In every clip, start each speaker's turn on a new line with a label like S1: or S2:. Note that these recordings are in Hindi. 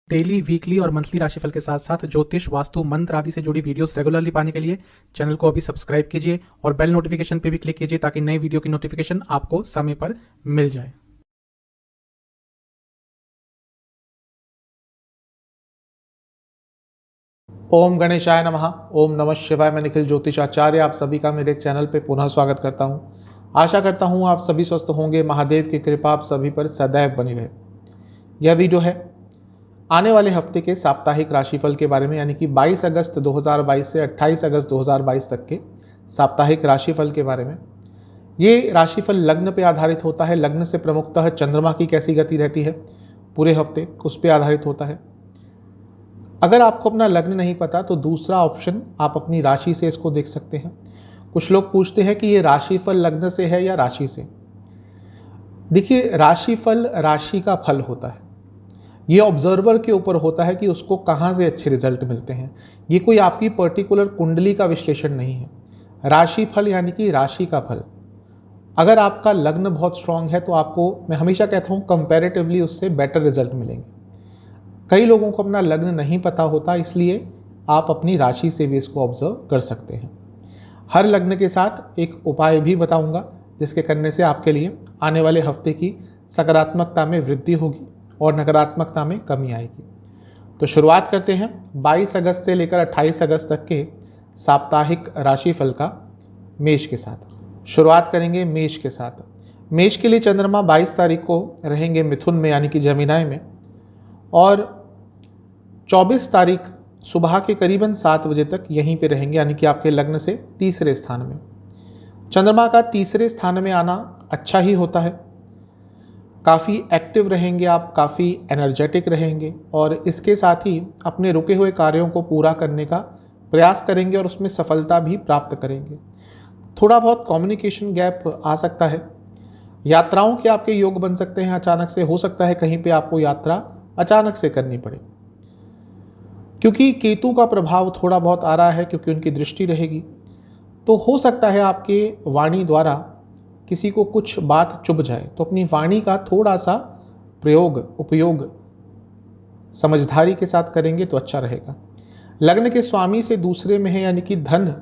S1: डेली, वीकली और मंथली राशिफल के साथ साथ ज्योतिष, वास्तु, मंत्र आदि से जुड़ी वीडियोस रेगुलरली पाने के लिए चैनल को अभी सब्सक्राइब कीजिए और बेल नोटिफिकेशन पे भी क्लिक कीजिए ताकि नई वीडियो की नोटिफिकेशन आपको समय पर मिल जाए।
S2: ओम गणेशाय नमः। ओम नमः शिवाय। मैं निखिल ज्योतिषाचार्य आप सभी का मेरे चैनल पे पुनः स्वागत करता हूँ। आशा करता हूँ आप सभी स्वस्थ होंगे। महादेव की कृपा आप सभी पर सदैव बनी रहे। यह वीडियो है आने वाले हफ्ते के साप्ताहिक राशिफल के बारे में, यानी कि 22 अगस्त 2022 से 28 अगस्त 2022 तक के साप्ताहिक राशिफल के बारे में। ये राशिफल लग्न पे आधारित होता है। लग्न से प्रमुखतः चंद्रमा की कैसी गति रहती है पूरे हफ्ते, उस पर आधारित होता है। अगर आपको अपना लग्न नहीं पता तो दूसरा ऑप्शन आप अपनी राशि से इसको देख सकते हैं। कुछ लोग पूछते हैं कि ये राशिफल लग्न से है या राशि से। देखिए, राशिफल राशि का फल होता है। ये ऑब्जर्वर के ऊपर होता है कि उसको कहाँ से अच्छे रिजल्ट मिलते हैं। ये कोई आपकी पर्टिकुलर कुंडली का विश्लेषण नहीं है। राशिफल यानी कि राशि का फल। अगर आपका लग्न बहुत स्ट्रांग है तो आपको, मैं हमेशा कहता हूँ, कंपैरेटिवली उससे बेटर रिजल्ट मिलेंगे। कई लोगों को अपना लग्न नहीं पता होता, इसलिए आप अपनी राशि से भी इसको ऑब्जर्व कर सकते हैं। हर लग्न के साथ एक उपाय भी बताऊंगा जिसके करने से आपके लिए आने वाले हफ्ते की सकारात्मकता में वृद्धि होगी और नकारात्मकता में कमी आएगी। तो शुरुआत करते हैं 22 अगस्त से लेकर 28 अगस्त तक के साप्ताहिक राशिफल का मेष के साथ। शुरुआत करेंगे मेष के साथ। मेष के लिए चंद्रमा 22 तारीख को रहेंगे मिथुन में, यानी कि जमीनाय में, और 24 तारीख सुबह के करीबन 7 बजे तक यहीं पे रहेंगे, यानी कि आपके लग्न से तीसरे स्थान में। चंद्रमा का तीसरे स्थान में आना अच्छा ही होता है। काफ़ी एक्टिव रहेंगे आप, काफ़ी एनर्जेटिक रहेंगे और इसके साथ ही अपने रुके हुए कार्यों को पूरा करने का प्रयास करेंगे और उसमें सफलता भी प्राप्त करेंगे। थोड़ा बहुत कम्युनिकेशन गैप आ सकता है। यात्राओं के आपके योग बन सकते हैं। अचानक से हो सकता है कहीं पे आपको यात्रा अचानक से करनी पड़े, क्योंकि केतु का प्रभाव थोड़ा बहुत आ रहा है, क्योंकि उनकी दृष्टि रहेगी। तो हो सकता है आपके वाणी द्वारा किसी को कुछ बात चुभ जाए, तो अपनी वाणी का थोड़ा सा उपयोग समझदारी के साथ करेंगे तो अच्छा रहेगा। लग्न के स्वामी से दूसरे में है, यानी कि धन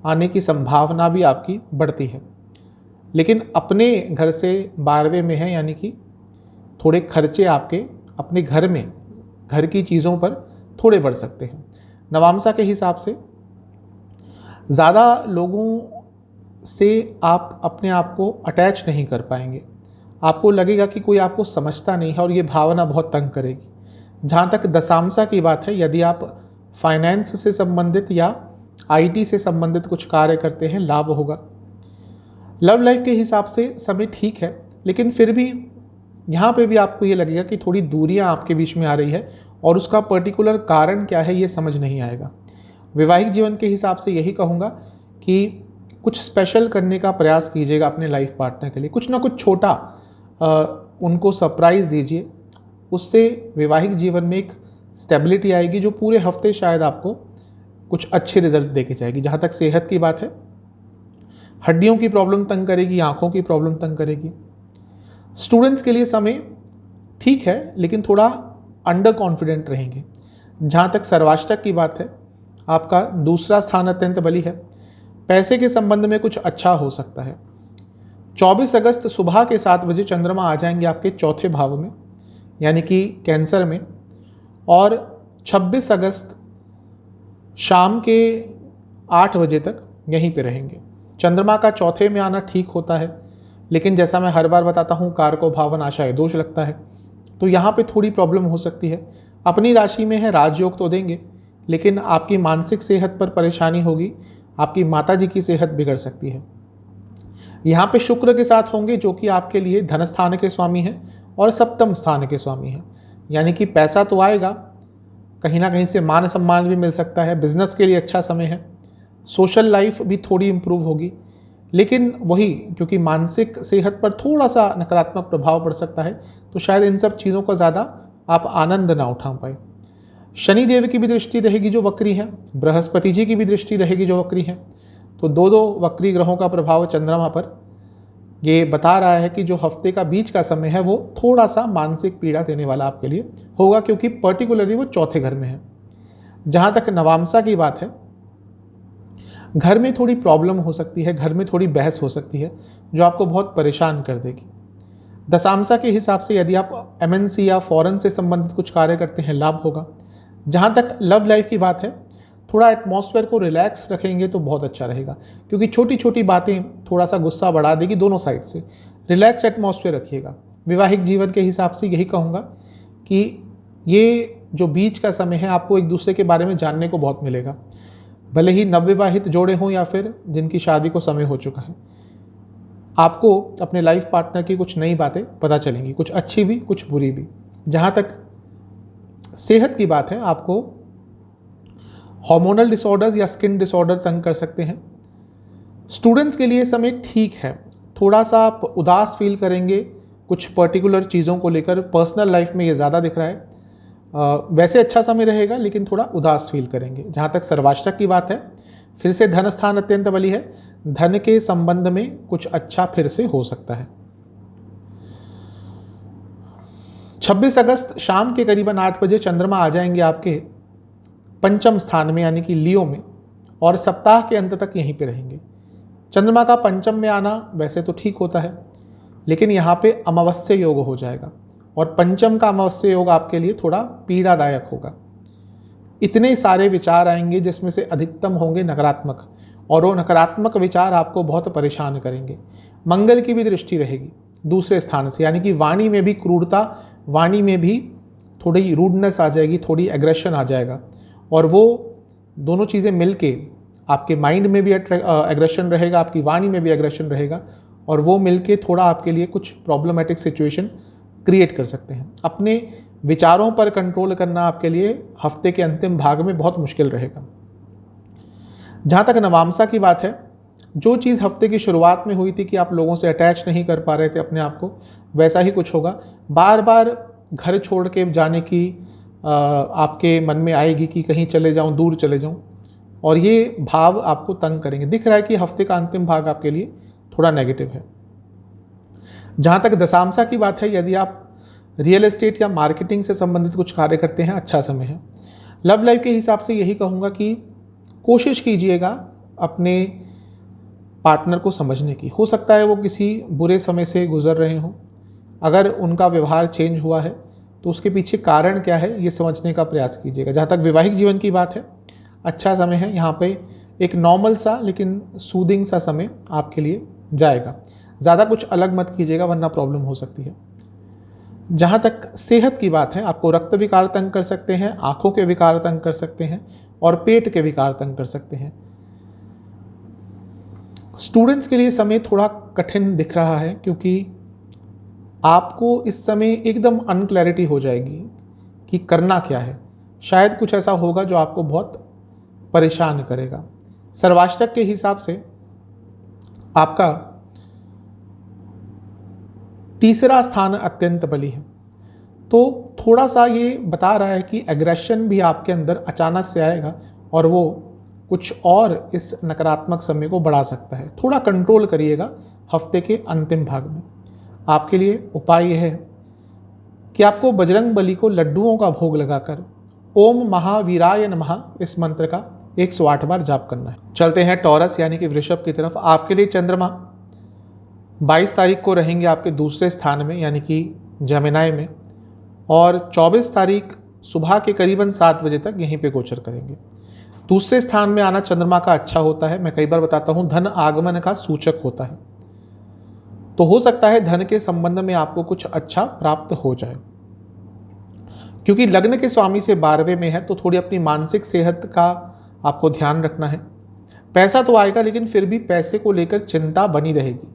S2: आने की संभावना भी आपकी बढ़ती है, लेकिन अपने घर से 12वें में है, यानी कि थोड़े खर्चे आपके अपने घर में, घर की चीज़ों पर थोड़े बढ़ सकते हैं। नवामसा के हिसाब से ज़्यादा लोगों से आप अपने आप को अटैच नहीं कर पाएंगे। आपको लगेगा कि कोई आपको समझता नहीं है और ये भावना बहुत तंग करेगी। जहाँ तक दशांशा की बात है, यदि आप फाइनेंस से संबंधित या आईटी से संबंधित कुछ कार्य करते हैं, लाभ होगा। लव लाइफ के हिसाब से समय ठीक है, लेकिन फिर भी यहाँ पे भी आपको ये लगेगा कि थोड़ी दूरियाँ आपके बीच में आ रही है और उसका पर्टिकुलर कारण क्या है ये समझ नहीं आएगा। वैवाहिक जीवन के हिसाब से यही कहूँगा कि कुछ स्पेशल करने का प्रयास कीजिएगा अपने लाइफ पार्टनर के लिए। कुछ ना कुछ छोटा उनको सरप्राइज़ दीजिए। उससे वैवाहिक जीवन में एक स्टेबिलिटी आएगी जो पूरे हफ्ते शायद आपको कुछ अच्छे रिजल्ट दे के जाएगी। जहाँ तक सेहत की बात है, हड्डियों की प्रॉब्लम तंग करेगी, आँखों की प्रॉब्लम तंग करेगी। स्टूडेंट्स के लिए समय ठीक है, लेकिन थोड़ा अंडर कॉन्फिडेंट रहेंगे। जहाँ तक सर्वाष्टक की बात है, आपका दूसरा स्थान अत्यंत बली है। पैसे के संबंध में कुछ अच्छा हो सकता है। 24 अगस्त सुबह के 7 बजे चंद्रमा आ जाएंगे आपके चौथे भाव में, यानी कि कैंसर में, और 26 अगस्त शाम के 8 बजे तक यहीं पे रहेंगे। चंद्रमा का चौथे में आना ठीक होता है, लेकिन जैसा मैं हर बार बताता हूँ, कारको भावन आशाएं दोष लगता है, तो यहाँ पे थोड़ी प्रॉब्लम हो सकती है। अपनी राशि में है, राजयोग तो देंगे, लेकिन आपकी मानसिक सेहत पर परेशानी होगी। आपकी माता जी की सेहत बिगड़ सकती है। यहाँ पे शुक्र के साथ होंगे, जो कि आपके लिए धन स्थान के स्वामी हैं और सप्तम स्थान के स्वामी हैं, यानी कि पैसा तो आएगा, कहीं ना कहीं से मान सम्मान भी मिल सकता है। बिजनेस के लिए अच्छा समय है। सोशल लाइफ भी थोड़ी इंप्रूव होगी, लेकिन वही, क्योंकि मानसिक सेहत पर थोड़ा सा नकारात्मक प्रभाव पड़ सकता है, तो शायद इन सब चीज़ों का ज़्यादा आप आनंद ना उठा पाए। शनि देव की भी दृष्टि रहेगी जो वक्री है, बृहस्पति जी की भी दृष्टि रहेगी जो वक्री है, तो दो वक्री ग्रहों का प्रभाव चंद्रमा पर ये बता रहा है कि जो हफ्ते का बीच का समय है वो थोड़ा सा मानसिक पीड़ा देने वाला आपके लिए होगा, क्योंकि पर्टिकुलरली वो चौथे घर में है। जहाँ तक नवामसा की बात है, घर में थोड़ी प्रॉब्लम हो सकती है, घर में थोड़ी बहस हो सकती है जो आपको बहुत परेशान कर देगी। दशांशा के हिसाब से यदि आप एमएनसी या फॉरेन से संबंधित कुछ कार्य करते हैं, लाभ होगा। जहाँ तक लव लाइफ की बात है, थोड़ा एटमॉस्फेयर को रिलैक्स रखेंगे तो बहुत अच्छा रहेगा, क्योंकि छोटी छोटी बातें थोड़ा सा गुस्सा बढ़ा देगी दोनों साइड से। रिलैक्स एटमॉस्फेयर रखिएगा। वैवाहिक जीवन के हिसाब से यही कहूँगा कि ये जो बीच का समय है आपको एक दूसरे के बारे में जानने को बहुत मिलेगा, भले ही नवविवाहित जोड़े हों या फिर जिनकी शादी को समय हो चुका है। आपको अपने लाइफ पार्टनर की कुछ नई बातें पता चलेंगी, कुछ अच्छी भी कुछ बुरी भी। जहाँ तक सेहत की बात है, आपको हार्मोनल डिसऑर्डर्स या स्किन डिसऑर्डर तंग कर सकते हैं। स्टूडेंट्स के लिए समय ठीक है, थोड़ा सा आप उदास फील करेंगे कुछ पर्टिकुलर चीज़ों को लेकर, पर्सनल लाइफ में ये ज़्यादा दिख रहा है। वैसे अच्छा समय रहेगा लेकिन थोड़ा उदास फील करेंगे। जहाँ तक सर्वाष्टक की बात है, फिर से धन स्थान अत्यंत बली है, धन के संबंध में कुछ अच्छा फिर से हो सकता है। 26 अगस्त शाम के करीबन 8 बजे चंद्रमा आ जाएंगे आपके पंचम स्थान में यानी कि लियो में, और सप्ताह के अंत तक यहीं पे रहेंगे। चंद्रमा का पंचम में आना वैसे तो ठीक होता है, लेकिन यहाँ पे अमावस्या योग हो जाएगा, और पंचम का अमावस्या योग आपके लिए थोड़ा पीड़ादायक होगा। इतने सारे विचार आएंगे जिसमें से अधिकतम होंगे नकारात्मक, और वो नकारात्मक विचार आपको बहुत परेशान करेंगे। मंगल की भी दृष्टि रहेगी दूसरे स्थान से, यानी कि वाणी में भी क्रूरता, वाणी में भी थोड़ी रूडनेस आ जाएगी, थोड़ी एग्रेशन आ जाएगा, और वो दोनों चीज़ें मिलके आपके माइंड में भी एग्रेशन रहेगा, आपकी वाणी में भी एग्रेशन रहेगा, और वो मिलके थोड़ा आपके लिए कुछ प्रॉब्लमेटिक सिचुएशन क्रिएट कर सकते हैं। अपने विचारों पर कंट्रोल करना आपके लिए हफ्ते के अंतिम भाग में बहुत मुश्किल रहेगा। जहाँ तक नवामसा की बात है, जो चीज़ हफ्ते की शुरुआत में हुई थी कि आप लोगों से अटैच नहीं कर पा रहे थे अपने आप को, वैसा ही कुछ होगा। बार बार घर छोड़ के जाने की आपके मन में आएगी कि कहीं चले जाऊं, दूर चले जाऊं, और ये भाव आपको तंग करेंगे। दिख रहा है कि हफ्ते का अंतिम भाग आपके लिए थोड़ा नेगेटिव है। जहाँ तक दशांशा की बात है, यदि आप रियल एस्टेट या मार्केटिंग से संबंधित कुछ कार्य करते हैं, अच्छा समय है। लव लाइफ के हिसाब से यही कहूँगा कि कोशिश कीजिएगा अपने पार्टनर को समझने की। हो सकता है वो किसी बुरे समय से गुजर रहे हों, अगर उनका व्यवहार चेंज हुआ है तो उसके पीछे कारण क्या है ये समझने का प्रयास कीजिएगा। जहाँ तक वैवाहिक जीवन की बात है, अच्छा समय है। यहाँ पे एक नॉर्मल सा लेकिन सूदिंग सा समय आपके लिए जाएगा। ज़्यादा कुछ अलग मत कीजिएगा वरना प्रॉब्लम हो सकती है। जहाँ तक सेहत की बात है, आपको रक्त विकार तंग कर सकते हैं, आँखों के विकार तंग कर सकते हैं, और पेट के विकार तंग कर सकते हैं। स्टूडेंट्स के लिए समय थोड़ा कठिन दिख रहा है, क्योंकि आपको इस समय एकदम अनक्लैरिटी हो जाएगी कि करना क्या है। शायद कुछ ऐसा होगा जो आपको बहुत परेशान करेगा। सर्वाष्टक के हिसाब से आपका तीसरा स्थान अत्यंत बली है, तो थोड़ा सा ये बता रहा है कि एग्रेशन भी आपके अंदर अचानक से आएगा, और वो कुछ और इस नकारात्मक समय को बढ़ा सकता है। थोड़ा कंट्रोल करिएगा हफ्ते के अंतिम भाग में। आपके लिए उपाय यह है कि आपको बजरंग बली को लड्डुओं का भोग लगाकर ओम महावीराय नमः इस मंत्र का 108 बार जाप करना है। चलते हैं टॉरस यानी कि वृषभ की तरफ। आपके लिए चंद्रमा 22 तारीख को रहेंगे आपके दूसरे स्थान में यानी कि जमिनाई में, और 24 तारीख सुबह के करीबन 7 बजे तक यहीं पे गोचर करेंगे। दूसरे स्थान में आना चंद्रमा का अच्छा होता है। मैं कई बार बताता हूँ, धन आगमन का सूचक होता है, तो हो सकता है धन के संबंध में आपको कुछ अच्छा प्राप्त हो जाए। क्योंकि लग्न के स्वामी से 12वें में है, तो थोड़ी अपनी मानसिक सेहत का आपको ध्यान रखना है। पैसा तो आएगा, लेकिन फिर भी पैसे को लेकर चिंता बनी रहेगी।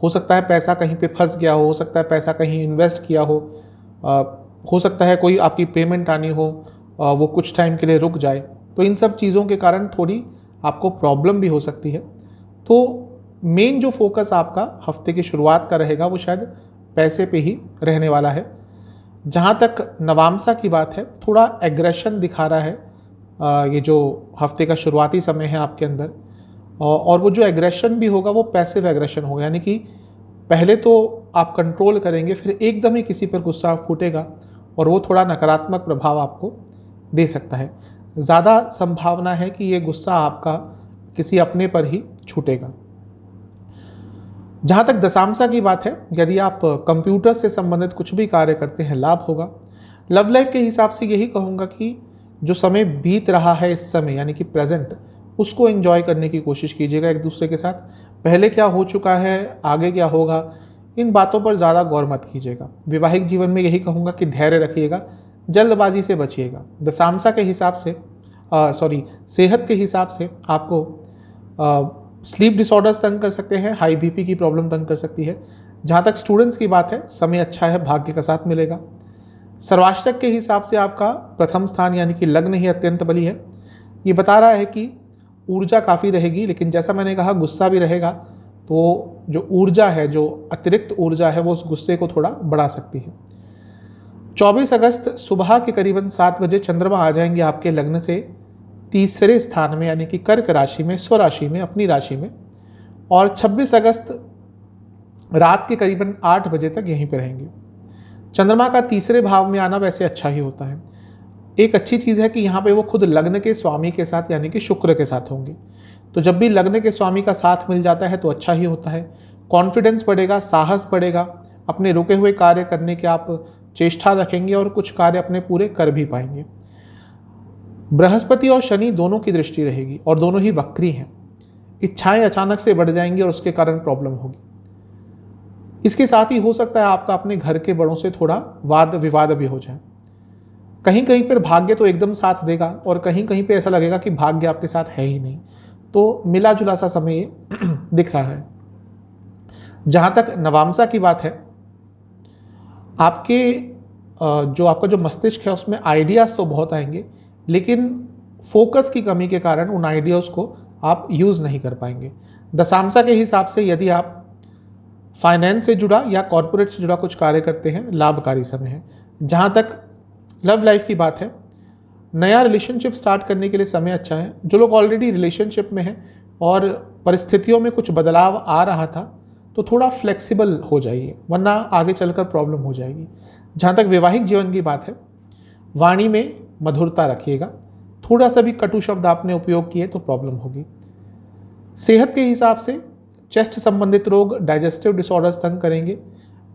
S2: हो सकता है पैसा कहीं पे फंस गया हो सकता है पैसा कहीं इन्वेस्ट किया हो सकता है कोई आपकी पेमेंट आनी हो, वो कुछ टाइम के लिए रुक जाए। तो इन सब चीज़ों के कारण थोड़ी आपको प्रॉब्लम भी हो सकती है। तो मेन जो फोकस आपका हफ्ते की शुरुआत का रहेगा वो शायद पैसे पे ही रहने वाला है। जहाँ तक नवामसा की बात है, थोड़ा एग्रेशन दिखा रहा है ये जो हफ्ते का शुरुआती समय है आपके अंदर, और वो जो एग्रेशन भी होगा वो पैसिव एग्रेशन होगा, यानी कि पहले तो आप कंट्रोल करेंगे, फिर एकदम ही किसी पर गुस्सा फूटेगा और वो थोड़ा नकारात्मक प्रभाव आपको दे सकता है। ज़्यादा संभावना है कि ये गुस्सा आपका किसी अपने पर ही छूटेगा। जहाँ तक दशांशा की बात है, यदि आप कंप्यूटर से संबंधित कुछ भी कार्य करते हैं लाभ होगा। लव लाइफ के हिसाब से यही कहूँगा कि जो समय बीत रहा है इस समय यानी कि प्रेजेंट, उसको एंजॉय करने की कोशिश कीजिएगा एक दूसरे के साथ। पहले क्या हो चुका है, आगे क्या होगा, इन बातों पर ज़्यादा गौर मत कीजिएगा। वैवाहिक जीवन में यही कहूँगा कि धैर्य रखिएगा, जल्दबाजी से बचिएगा। दशांशा के हिसाब से सेहत के हिसाब से आपको स्लीप डिसऑर्डर्स तंग कर सकते हैं, हाई बीपी की प्रॉब्लम तंग कर सकती है। जहाँ तक स्टूडेंट्स की बात है, समय अच्छा है, भाग्य का साथ मिलेगा। सर्वाष्टक के हिसाब से आपका प्रथम स्थान यानी कि लग्न ही अत्यंत बली है। ये बता रहा है कि ऊर्जा काफ़ी रहेगी, लेकिन जैसा मैंने कहा गुस्सा भी रहेगा, तो जो ऊर्जा है, जो अतिरिक्त ऊर्जा है, वो उस गुस्से को थोड़ा बढ़ा सकती है। 24 अगस्त सुबह के करीबन 7 बजे चंद्रमा आ जाएंगे आपके लग्न से तीसरे स्थान में यानी कि कर्क राशि में, स्वराशि में, अपनी राशि में, और 26 अगस्त रात के करीबन 8 बजे तक यहीं पर रहेंगे। चंद्रमा का तीसरे भाव में आना वैसे अच्छा ही होता है। एक अच्छी चीज़ है कि यहाँ पे वो खुद लग्न के स्वामी के साथ यानी कि शुक्र के साथ होंगे। तो जब भी लग्न के स्वामी का साथ मिल जाता है तो अच्छा ही होता है। कॉन्फिडेंस बढ़ेगा, साहस बढ़ेगा, अपने रुके हुए कार्य करने के आप चेष्टा रखेंगे और कुछ कार्य अपने पूरे कर भी पाएंगे। बृहस्पति और शनि दोनों की दृष्टि रहेगी और दोनों ही वक्री हैं। इच्छाएं अचानक से बढ़ जाएंगी और उसके कारण प्रॉब्लम होगी। इसके साथ ही हो सकता है आपका अपने घर के बड़ों से थोड़ा वाद विवाद भी हो जाए। कहीं कहीं पर भाग्य तो एकदम साथ देगा और कहीं कहीं पे ऐसा लगेगा कि भाग्य आपके साथ है ही नहीं। तो मिला जुला सा समय ये दिख रहा है। जहाँ तक नवामसा की बात है, आपका जो मस्तिष्क है उसमें आइडियाज़ तो बहुत आएंगे, लेकिन फोकस की कमी के कारण उन आइडियाज़ को आप यूज़ नहीं कर पाएंगे। दशांशा के हिसाब से यदि आप फाइनेंस से जुड़ा या कॉरपोरेट से जुड़ा कुछ कार्य करते हैं, लाभकारी समय है। जहाँ तक लव लाइफ की बात है, नया रिलेशनशिप स्टार्ट करने के लिए समय अच्छा है। जो लोग ऑलरेडी रिलेशनशिप में हैं और परिस्थितियों में कुछ बदलाव आ रहा था तो थोड़ा फ्लेक्सिबल हो जाइए, वरना आगे चलकर प्रॉब्लम हो जाएगी। जहाँ तक वैवाहिक जीवन की बात है, वाणी में मधुरता रखिएगा, थोड़ा सा भी कटु शब्द आपने उपयोग किए तो प्रॉब्लम होगी। सेहत के हिसाब से चेस्ट संबंधित रोग, डाइजेस्टिव डिसऑर्डर्स तंग करेंगे।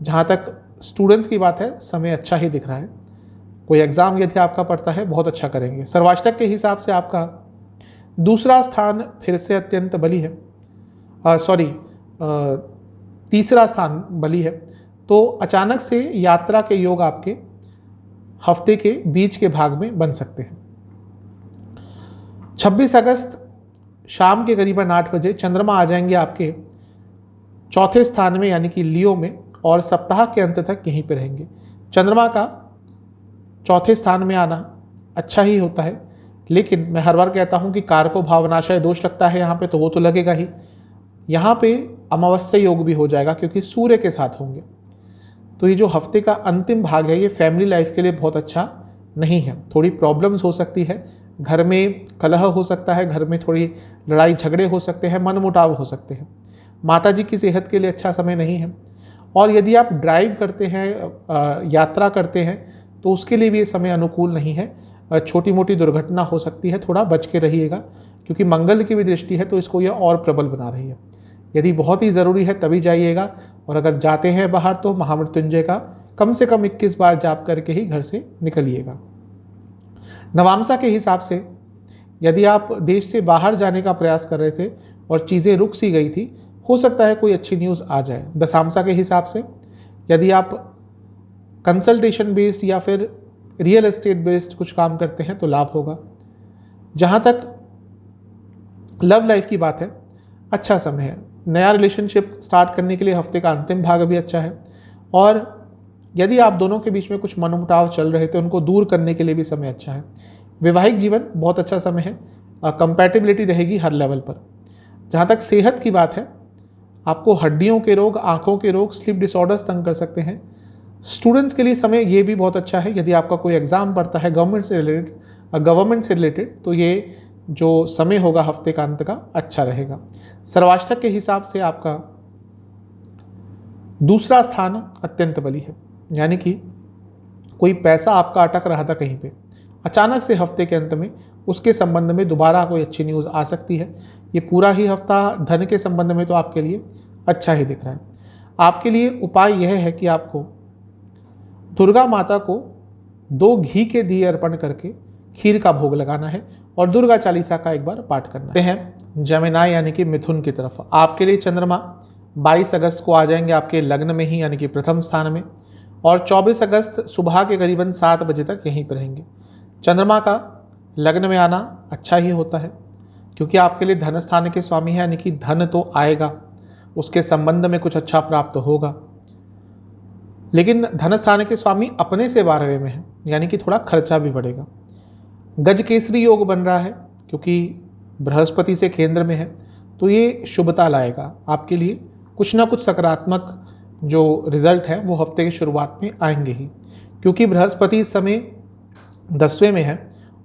S2: जहाँ तक स्टूडेंट्स की बात है, समय अच्छा ही दिख रहा है। कोई एग्ज़ाम यदि आपका पड़ता है बहुत अच्छा करेंगे। सर्वाष्टक के हिसाब से आपका दूसरा स्थान फिर से अत्यंत बली है, तीसरा स्थान बली है। तो अचानक से यात्रा के योग आपके हफ्ते के बीच के भाग में बन सकते हैं। 26 अगस्त शाम के करीबन 8 बजे चंद्रमा आ जाएंगे आपके चौथे स्थान में यानी कि लियो में, और सप्ताह के अंत तक यहीं पर रहेंगे। चंद्रमा का चौथे स्थान में आना अच्छा ही होता है, लेकिन मैं हर बार कहता हूं कि कारको भावनाशय दोष लगता है यहाँ पे, तो वो तो लगेगा ही। यहाँ पे अमावस्या योग भी हो जाएगा क्योंकि सूर्य के साथ होंगे। तो ये जो हफ्ते का अंतिम भाग है ये फैमिली लाइफ के लिए बहुत अच्छा नहीं है। थोड़ी प्रॉब्लम्स हो सकती है, घर में कलह हो सकता है, घर में थोड़ी लड़ाई झगड़े हो सकते हैं, मनमुटाव हो सकते हैं। माता जी की सेहत के लिए अच्छा समय नहीं है। और यदि आप ड्राइव करते हैं, यात्रा करते हैं, तो उसके लिए भी ये समय अनुकूल नहीं है। छोटी मोटी दुर्घटना हो सकती है, थोड़ा बच के रहिएगा, क्योंकि मंगल की भी दृष्टि है तो इसको ये और प्रबल बना रही है। यदि बहुत ही ज़रूरी है तभी जाइएगा, और अगर जाते हैं बाहर तो महामृत्युंजय का कम से कम 21 बार जाप करके ही घर से निकलिएगा। नवामसा के हिसाब से यदि आप देश से बाहर जाने का प्रयास कर रहे थे और चीज़ें रुक सी गई थी, हो सकता है कोई अच्छी न्यूज़ आ जाए। दशांशा के हिसाब से यदि आप कंसल्टेशन बेस्ड या फिर रियल एस्टेट बेस्ड कुछ काम करते हैं तो लाभ होगा। जहाँ तक लव लाइफ की बात है, अच्छा समय है। नया रिलेशनशिप स्टार्ट करने के लिए हफ्ते का अंतिम भाग भी अच्छा है, और यदि आप दोनों के बीच में कुछ मनमुटाव चल रहे थे उनको दूर करने के लिए भी समय अच्छा है। वैवाहिक जीवन बहुत अच्छा समय है, कंपैटिबिलिटी रहेगी हर लेवल पर। जहाँ तक सेहत की बात है, आपको हड्डियों के रोग, आँखों के रोग, स्लीप डिसऑर्डर्स तंग कर सकते हैं। स्टूडेंट्स के लिए समय ये भी बहुत अच्छा है। यदि आपका कोई एग्ज़ाम पड़ता है गवर्नमेंट से रिलेटेड तो ये जो समय होगा हफ्ते का अंत का अच्छा रहेगा। सर्वाष्टक के हिसाब से आपका दूसरा स्थान अत्यंत बली है, यानी कि कोई पैसा आपका अटक रहा था कहीं पे, अचानक से हफ्ते के अंत में उसके संबंध में दोबारा कोई अच्छी न्यूज़ आ सकती है। ये पूरा ही हफ्ता धन के संबंध में तो आपके लिए अच्छा ही दिख रहा है। आपके लिए उपाय यह है कि आपको दुर्गा माता को 2 घी के दिए अर्पण करके खीर का भोग लगाना है और दुर्गा चालीसा का एक बार पाठ करना है। जमिनाय यानी कि मिथुन की तरफ आपके लिए चंद्रमा 22 अगस्त को आ जाएंगे आपके लग्न में ही, यानी कि प्रथम स्थान में, और 24 अगस्त सुबह के करीबन 7 बजे तक यहीं पर रहेंगे। चंद्रमा का लग्न में आना अच्छा ही होता है, क्योंकि आपके लिए धन स्थान के स्वामी है, यानी कि धन तो आएगा, उसके संबंध में कुछ अच्छा प्राप्त होगा। लेकिन धन स्थान के स्वामी अपने से 12वें में है, यानी कि थोड़ा खर्चा भी बढ़ेगा। गज केसरी योग बन रहा है, क्योंकि बृहस्पति से केंद्र में है, तो ये शुभता लाएगा आपके लिए। कुछ ना कुछ सकारात्मक जो रिजल्ट है वो हफ्ते की शुरुआत में आएंगे ही, क्योंकि बृहस्पति इस समय 10वें में है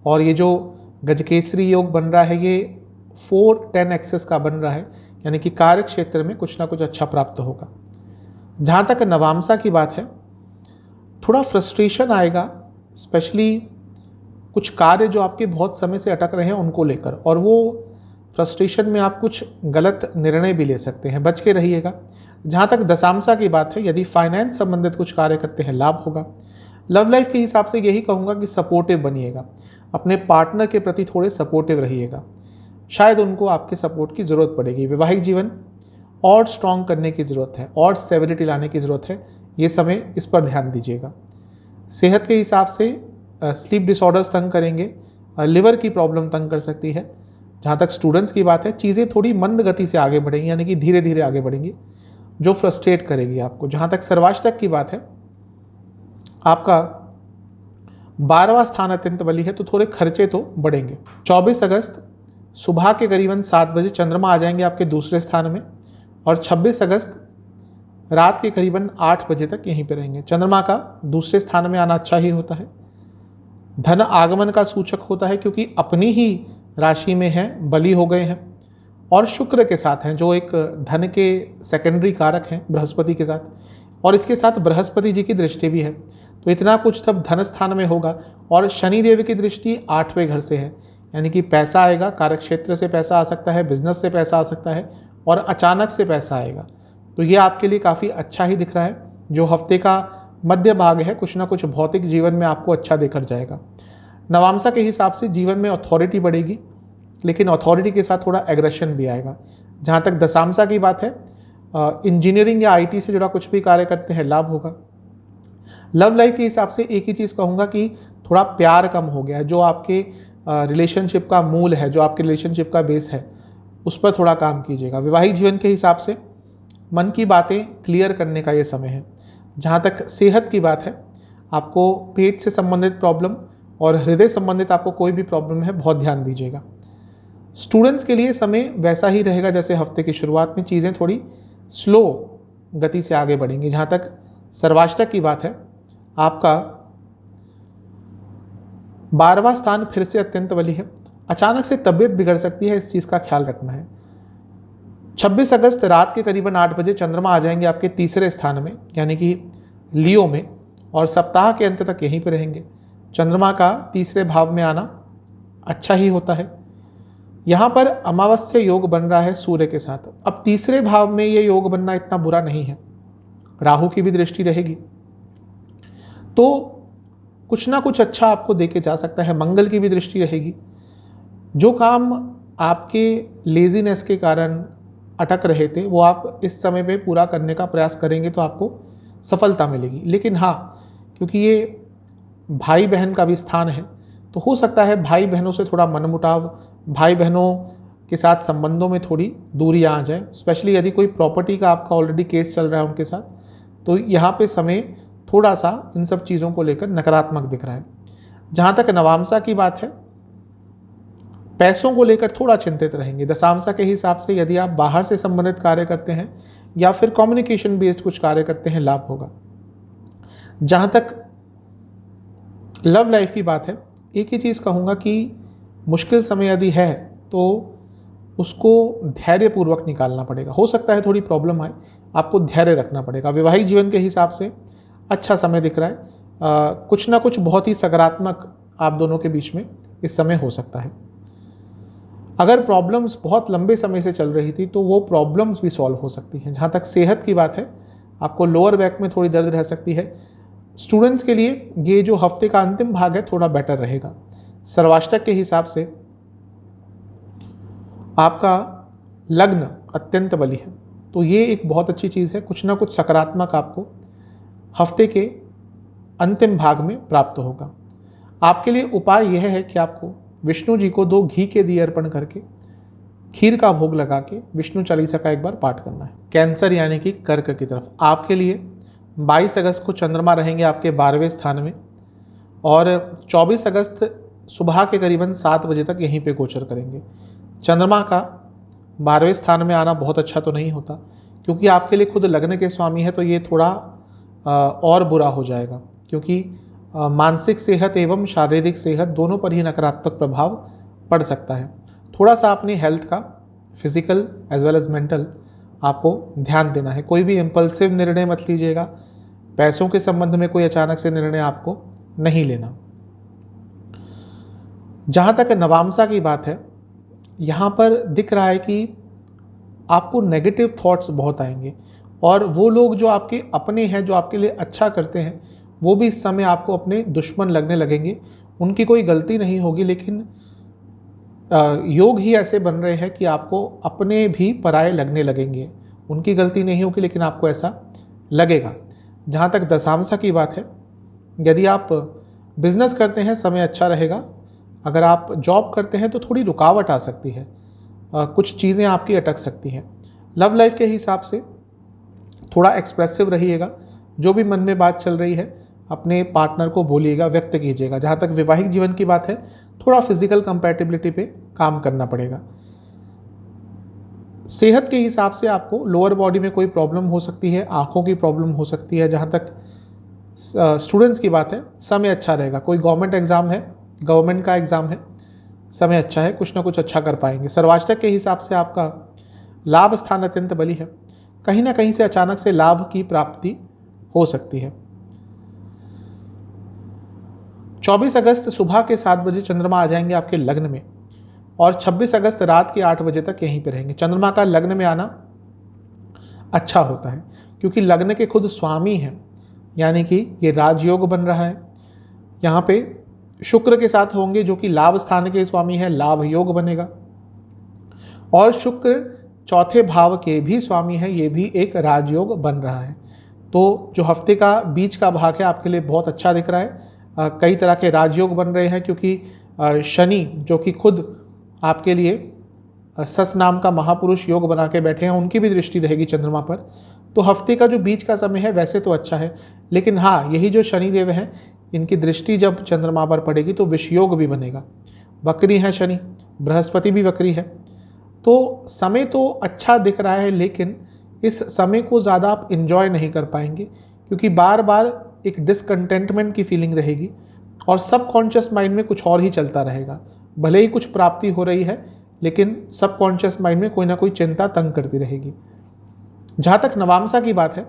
S2: और ये जो गजकेसरी योग बन रहा है ये 4-10 एक्सेस का बन रहा है, यानी कि कार्य क्षेत्र में कुछ ना कुछ अच्छा प्राप्त होगा। जहाँ तक नवामसा की बात है, थोड़ा फ्रस्ट्रेशन आएगा, स्पेशली कुछ कार्य जो आपके बहुत समय से अटक रहे हैं उनको लेकर, और वो फ्रस्ट्रेशन में आप कुछ गलत निर्णय भी ले सकते हैं, बच के रहिएगा। जहाँ तक दशामसा की बात है, यदि फाइनेंस संबंधित कुछ कार्य करते हैं लाभ होगा। लव लाइफ के हिसाब से यही कहूँगा कि सपोर्टिव बनिएगा, अपने पार्टनर के प्रति थोड़े सपोर्टिव रहिएगा, शायद उनको आपके सपोर्ट की ज़रूरत पड़ेगी। वैवाहिक जीवन और स्ट्रॉन्ग करने की ज़रूरत है और स्टेबिलिटी लाने की ज़रूरत है, ये समय इस पर ध्यान दीजिएगा। सेहत के हिसाब से स्लीप डिसऑर्डर्स तंग करेंगे, लिवर की प्रॉब्लम तंग कर सकती है। जहाँ तक स्टूडेंट्स की बात है, चीज़ें थोड़ी मंद गति से आगे बढ़ेंगी, यानी कि धीरे धीरे आगे बढ़ेंगी, जो फ्रस्ट्रेट करेगी आपको। जहाँ तक सर्वाष्टक की बात है, आपका 12वां स्थान अत्यंत बली है, तो थोड़े खर्चे तो बढ़ेंगे। 24 अगस्त सुबह के करीबन 7 बजे चंद्रमा आ जाएंगे आपके दूसरे स्थान में, और 26 अगस्त रात के करीबन 8 बजे तक यहीं पे रहेंगे। चंद्रमा का दूसरे स्थान में आना अच्छा ही होता है, धन आगमन का सूचक होता है, क्योंकि अपनी ही राशि में है, बली हो गए हैं, और शुक्र के साथ हैं जो एक धन के सेकेंडरी कारक हैं बृहस्पति के साथ, और इसके साथ बृहस्पति जी की दृष्टि भी है, तो इतना कुछ तब धन स्थान में होगा। और शनि देव की दृष्टि 8वें घर से है, यानी कि पैसा आएगा, कार्यक्षेत्र से पैसा आ सकता है, बिजनेस से पैसा आ सकता है, और अचानक से पैसा आएगा। तो ये आपके लिए काफ़ी अच्छा ही दिख रहा है। जो हफ्ते का मध्य भाग है, कुछ ना कुछ भौतिक जीवन में आपको अच्छा देखकर जाएगा। नवामसा के हिसाब से जीवन में अथॉरिटी बढ़ेगी, लेकिन अथॉरिटी के साथ थोड़ा एग्रेशन भी आएगा। जहाँ तक दशामसा की बात है, इंजीनियरिंग या आईटी से जुड़ा कुछ भी कार्य करते हैं लाभ होगा। लव लाइफ के हिसाब से एक ही चीज़ कहूँगा कि थोड़ा प्यार कम हो गया है। जो आपके रिलेशनशिप का मूल है, जो आपके रिलेशनशिप का बेस है, उस पर थोड़ा काम कीजिएगा। वैवाहिक जीवन के हिसाब से मन की बातें क्लियर करने का ये समय है। जहाँ तक सेहत की बात है, आपको पेट से संबंधित प्रॉब्लम और हृदय संबंधित आपको कोई भी प्रॉब्लम है, बहुत ध्यान दीजिएगा। स्टूडेंट्स के लिए समय वैसा ही रहेगा जैसे हफ्ते की शुरुआत में, चीज़ें थोड़ी स्लो गति से आगे बढ़ेंगी। जहाँ तक सर्वाष्टक की बात है, आपका 12वां स्थान फिर से अत्यंत बली है, अचानक से तबीयत बिगड़ सकती है, इस चीज़ का ख्याल रखना है। 26 अगस्त रात के करीबन 8 बजे चंद्रमा आ जाएंगे आपके तीसरे स्थान में, यानी कि लियो में, और सप्ताह के अंत तक यहीं पर रहेंगे। चंद्रमा का तीसरे भाव में आना अच्छा ही होता है। यहाँ पर अमावस्या योग बन रहा है सूर्य के साथ। अब तीसरे भाव में ये योग बनना इतना बुरा नहीं है, राहु की भी दृष्टि रहेगी, तो कुछ ना कुछ अच्छा आपको देके जा सकता है। मंगल की भी दृष्टि रहेगी। जो काम आपके लेजीनेस के कारण अटक रहे थे, वो आप इस समय पे पूरा करने का प्रयास करेंगे तो आपको सफलता मिलेगी। लेकिन हाँ, क्योंकि ये भाई बहन का भी स्थान है, तो हो सकता है भाई बहनों से थोड़ा मनमुटाव, भाई बहनों के साथ संबंधों में थोड़ी दूरी आ जाए। स्पेशली यदि कोई प्रॉपर्टी का आपका ऑलरेडी केस चल रहा है उनके साथ, तो यहाँ पे समय थोड़ा सा इन सब चीज़ों को लेकर नकारात्मक दिख रहा है। जहाँ तक नवामसा की बात है, पैसों को लेकर थोड़ा चिंतित रहेंगे। दशामसा के हिसाब से यदि आप बाहर से संबंधित कार्य करते हैं या फिर कम्युनिकेशन बेस्ड कुछ कार्य करते हैं, लाभ होगा। जहाँ तक लव लाइफ की बात है, एक ही चीज़ कहूँगा कि मुश्किल समय यदि है तो उसको धैर्यपूर्वक निकालना पड़ेगा। हो सकता है थोड़ी प्रॉब्लम आए, आपको धैर्य रखना पड़ेगा। वैवाहिक जीवन के हिसाब से अच्छा समय दिख रहा है। कुछ ना कुछ बहुत ही सकारात्मक आप दोनों के बीच में इस समय हो सकता है। अगर प्रॉब्लम्स बहुत लंबे समय से चल रही थी तो वो प्रॉब्लम्स भी सॉल्व हो सकती हैं। जहाँ तक सेहत की बात है, आपको लोअर बैक में थोड़ी दर्द रह सकती है। स्टूडेंट्स के लिए ये जो हफ्ते का अंतिम भाग है थोड़ा बेटर रहेगा। सर्वाष्टक के हिसाब से आपका लग्न अत्यंत बली है, तो ये एक बहुत अच्छी चीज़ है। कुछ ना कुछ सकारात्मक आपको हफ्ते के अंतिम भाग में प्राप्त होगा। आपके लिए उपाय यह है कि आपको विष्णु जी को 2 घी के दिए अर्पण करके खीर का भोग लगा के विष्णु चालीसा का एक बार पाठ करना है। कैंसर यानी कि कर्क की तरफ आपके लिए 22 अगस्त को चंद्रमा रहेंगे आपके 12वें स्थान में और 24 अगस्त सुबह के करीबन 7 बजे तक यहीं पे गोचर करेंगे। चंद्रमा का 12वें स्थान में आना बहुत अच्छा तो नहीं होता, क्योंकि आपके लिए खुद लग्न के स्वामी है, तो ये थोड़ा और बुरा हो जाएगा, क्योंकि मानसिक सेहत एवं शारीरिक सेहत दोनों पर ही नकारात्मक प्रभाव पड़ सकता है। थोड़ा सा अपनी हेल्थ का physical as well as mental आपको ध्यान देना है। कोई भी इम्पल्सिव निर्णय मत लीजिएगा। पैसों के संबंध में कोई अचानक से निर्णय आपको नहीं लेना। जहाँ तक नवामसा की बात है, यहाँ पर दिख रहा है कि आपको नेगेटिव थॉट्स बहुत आएंगे और वो लोग जो आपके अपने हैं, जो आपके लिए अच्छा करते हैं, वो भी इस समय आपको अपने दुश्मन लगने लगेंगे। उनकी कोई गलती नहीं होगी, लेकिन योग ही ऐसे बन रहे हैं कि आपको अपने भी पराये लगने लगेंगे। उनकी गलती नहीं होगी, लेकिन आपको ऐसा लगेगा। जहाँ तक दशांशा की बात है, यदि आप बिजनेस करते हैं समय अच्छा रहेगा। अगर आप जॉब करते हैं तो थोड़ी रुकावट आ सकती है, कुछ चीज़ें आपकी अटक सकती हैं। लव लाइफ के हिसाब से थोड़ा एक्सप्रेसिव रहिएगा। जो भी मन में बात चल रही है अपने पार्टनर को बोलिएगा, व्यक्त कीजिएगा। जहाँ तक वैवाहिक जीवन की बात है, थोड़ा फिजिकल कंपैटिबिलिटी पे काम करना पड़ेगा। सेहत के हिसाब से आपको लोअर बॉडी में कोई प्रॉब्लम हो सकती है, आंखों की प्रॉब्लम हो सकती है। जहाँ तक स्टूडेंट्स की बात है, समय अच्छा रहेगा। कोई गवर्नमेंट एग्ज़ाम है, गवर्नमेंट का एग्ज़ाम है, समय अच्छा है, कुछ ना कुछ अच्छा कर पाएंगे। सर्वाष्टक के हिसाब से आपका लाभ स्थान अत्यंत बली है। कहीं ना कहीं से अचानक से लाभ की प्राप्ति हो सकती है। 24 अगस्त सुबह के 7 बजे चंद्रमा आ जाएंगे आपके लग्न में और 26 अगस्त रात के 8 बजे तक यहीं पे रहेंगे। चंद्रमा का लग्न में आना अच्छा होता है, क्योंकि लग्न के खुद स्वामी हैं, यानी कि ये राजयोग बन रहा है। यहाँ पे शुक्र के साथ होंगे, जो कि लाभ स्थान के स्वामी है, लाभ योग बनेगा। और शुक्र चौथे भाव के भी स्वामी है, ये भी एक राजयोग बन रहा है। तो जो हफ्ते का बीच का भाग है आपके लिए बहुत अच्छा दिख रहा है। कई तरह के राजयोग बन रहे हैं, क्योंकि शनि जो कि खुद आपके लिए सस नाम का महापुरुष योग बना के बैठे हैं, उनकी भी दृष्टि रहेगी चंद्रमा पर। तो हफ्ते का जो बीच का समय है वैसे तो अच्छा है, लेकिन हाँ, यही जो शनिदेव हैं, इनकी दृष्टि जब चंद्रमा पर पड़ेगी तो विषयोग भी बनेगा। वक्री है शनि, बृहस्पति भी वक्री है। तो समय तो अच्छा दिख रहा है, लेकिन इस समय को ज़्यादा आप इंजॉय नहीं कर पाएंगे, क्योंकि बार बार एक डिसकंटेंटमेंट की फीलिंग रहेगी और सबकॉन्शियस माइंड में कुछ और ही चलता रहेगा। भले ही कुछ प्राप्ति हो रही है, लेकिन सबकॉन्शियस माइंड में कोई ना कोई चिंता तंग करती रहेगी। जहाँ तक नवामसा की बात है,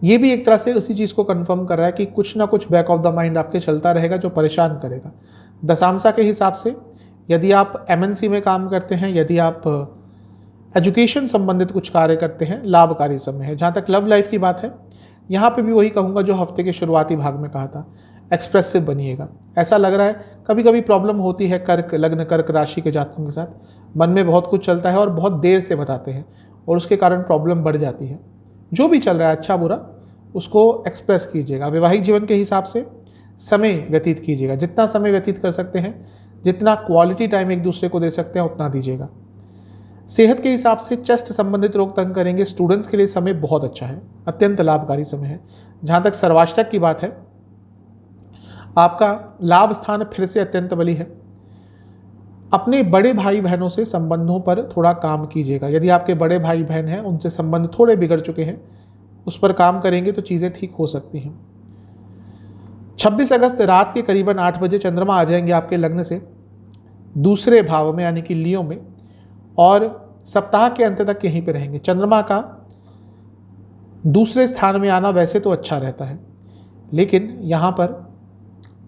S2: ये भी एक तरह से उसी चीज़ को कंफर्म कर रहा है कि कुछ ना कुछ बैक ऑफ द माइंड आपके चलता रहेगा जो परेशान करेगा। दशांशा के हिसाब से यदि आप MNC में काम करते हैं, यदि आप एजुकेशन संबंधित कुछ कार्य करते हैं, लाभकारी समय है। जहाँ तक लव लाइफ की बात है, यहाँ पे भी वही कहूँगा जो हफ्ते के शुरुआती भाग में कहा था, एक्सप्रेसिव बनिएगा। ऐसा लग रहा है कभी कभी प्रॉब्लम होती है कर्क लग्न कर्क राशि के जातकों के साथ, मन में बहुत कुछ चलता है और बहुत देर से बताते हैं और उसके कारण प्रॉब्लम बढ़ जाती है। जो भी चल रहा है अच्छा बुरा, उसको एक्सप्रेस कीजिएगा। वैवाहिक जीवन के हिसाब से समय व्यतीत कीजिएगा। जितना समय व्यतीत कर सकते हैं, जितना क्वालिटी टाइम एक दूसरे को दे सकते हैं, उतना दीजिएगा। सेहत के हिसाब से चेस्ट संबंधित रोग तंग करेंगे। स्टूडेंट्स के लिए समय बहुत अच्छा है, अत्यंत लाभकारी समय है। जहाँ तक सर्वाष्टक की बात है, आपका लाभ स्थान फिर से अत्यंत बली है। अपने बड़े भाई बहनों से संबंधों पर थोड़ा काम कीजिएगा। यदि आपके बड़े भाई बहन हैं, उनसे संबंध थोड़े बिगड़ चुके हैं, उस पर काम करेंगे तो चीज़ें ठीक हो सकती हैं। 26 अगस्त रात के करीबन 8 बजे चंद्रमा आ जाएंगे आपके लग्न से दूसरे भाव में, यानी कि लियो में, और सप्ताह के अंत तक यहीं पे रहेंगे। चंद्रमा का दूसरे स्थान में आना वैसे तो अच्छा रहता है, लेकिन यहाँ पर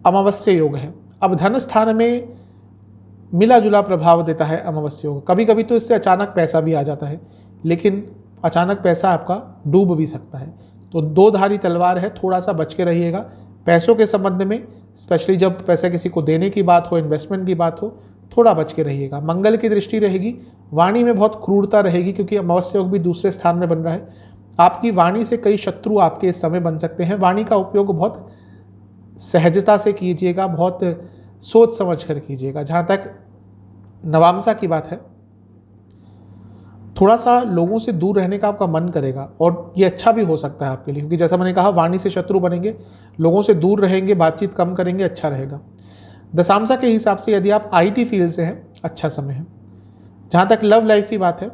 S2: अमावस्या योग है। अब धन स्थान में मिला जुला प्रभाव देता है अमावस्या योग। कभी कभी तो इससे अचानक पैसा भी आ जाता है, लेकिन अचानक पैसा आपका डूब भी सकता है। तो दो धारी तलवार है, थोड़ा सा बच के रहिएगा पैसों के संबंध में, स्पेशली जब पैसा किसी को देने की बात हो, इन्वेस्टमेंट की बात हो, थोड़ा बच के रहिएगा। मंगल की दृष्टि रहेगी, वाणी में बहुत क्रूरता रहेगी क्योंकि अमावस्या योग भी दूसरे स्थान में बन रहा है। आपकी वाणी से कई शत्रु आपके इस समय बन सकते हैं। वाणी का उपयोग बहुत सहजता से कीजिएगा, बहुत सोच समझ कर कीजिएगा। जहाँ तक नवामसा की बात है, थोड़ा सा लोगों से दूर रहने का आपका मन करेगा और ये अच्छा भी हो सकता है आपके लिए, क्योंकि जैसा मैंने कहा वाणी से शत्रु बनेंगे, लोगों से दूर रहेंगे, बातचीत कम करेंगे, अच्छा रहेगा। दशांशा के हिसाब से यदि आप आईटी फील्ड से हैं, अच्छा समय है। जहाँ तक लव लाइफ की बात है,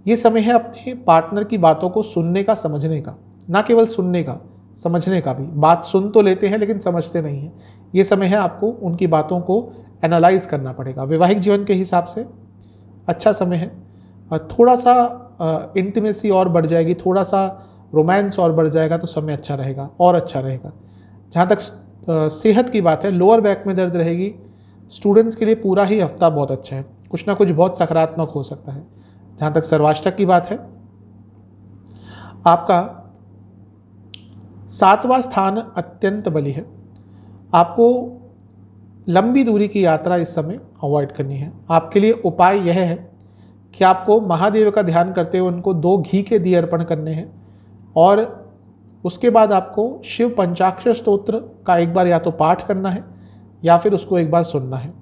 S2: ये समय है अपने पार्टनर की बातों को सुनने का, समझने का, ना केवल सुनने का, समझने का भी। बात सुन तो लेते हैं लेकिन समझते नहीं हैं। ये समय है आपको उनकी बातों को एनालाइज करना पड़ेगा। वैवाहिक जीवन के हिसाब से अच्छा समय है। थोड़ा सा इंटीमेसी और बढ़ जाएगी, थोड़ा सा रोमांस और बढ़ जाएगा तो समय अच्छा रहेगा और अच्छा रहेगा। जहाँ तक सेहत की बात है, लोअर बैक में दर्द रहेगी। स्टूडेंट्स के लिए पूरा ही हफ्ता बहुत अच्छा है, कुछ ना कुछ बहुत सकारात्मक हो सकता है। जहाँ तक सर्वाष्टक की बात है, आपका 7वां स्थान अत्यंत बली है। आपको लंबी दूरी की यात्रा इस समय अवॉइड करनी है। आपके लिए उपाय यह है कि आपको महादेव का ध्यान करते हुए उनको 2 घी के दिए अर्पण करने हैं और उसके बाद आपको शिव पंचाक्षर स्तोत्र का एक बार या तो पाठ करना है या फिर उसको एक बार सुनना है।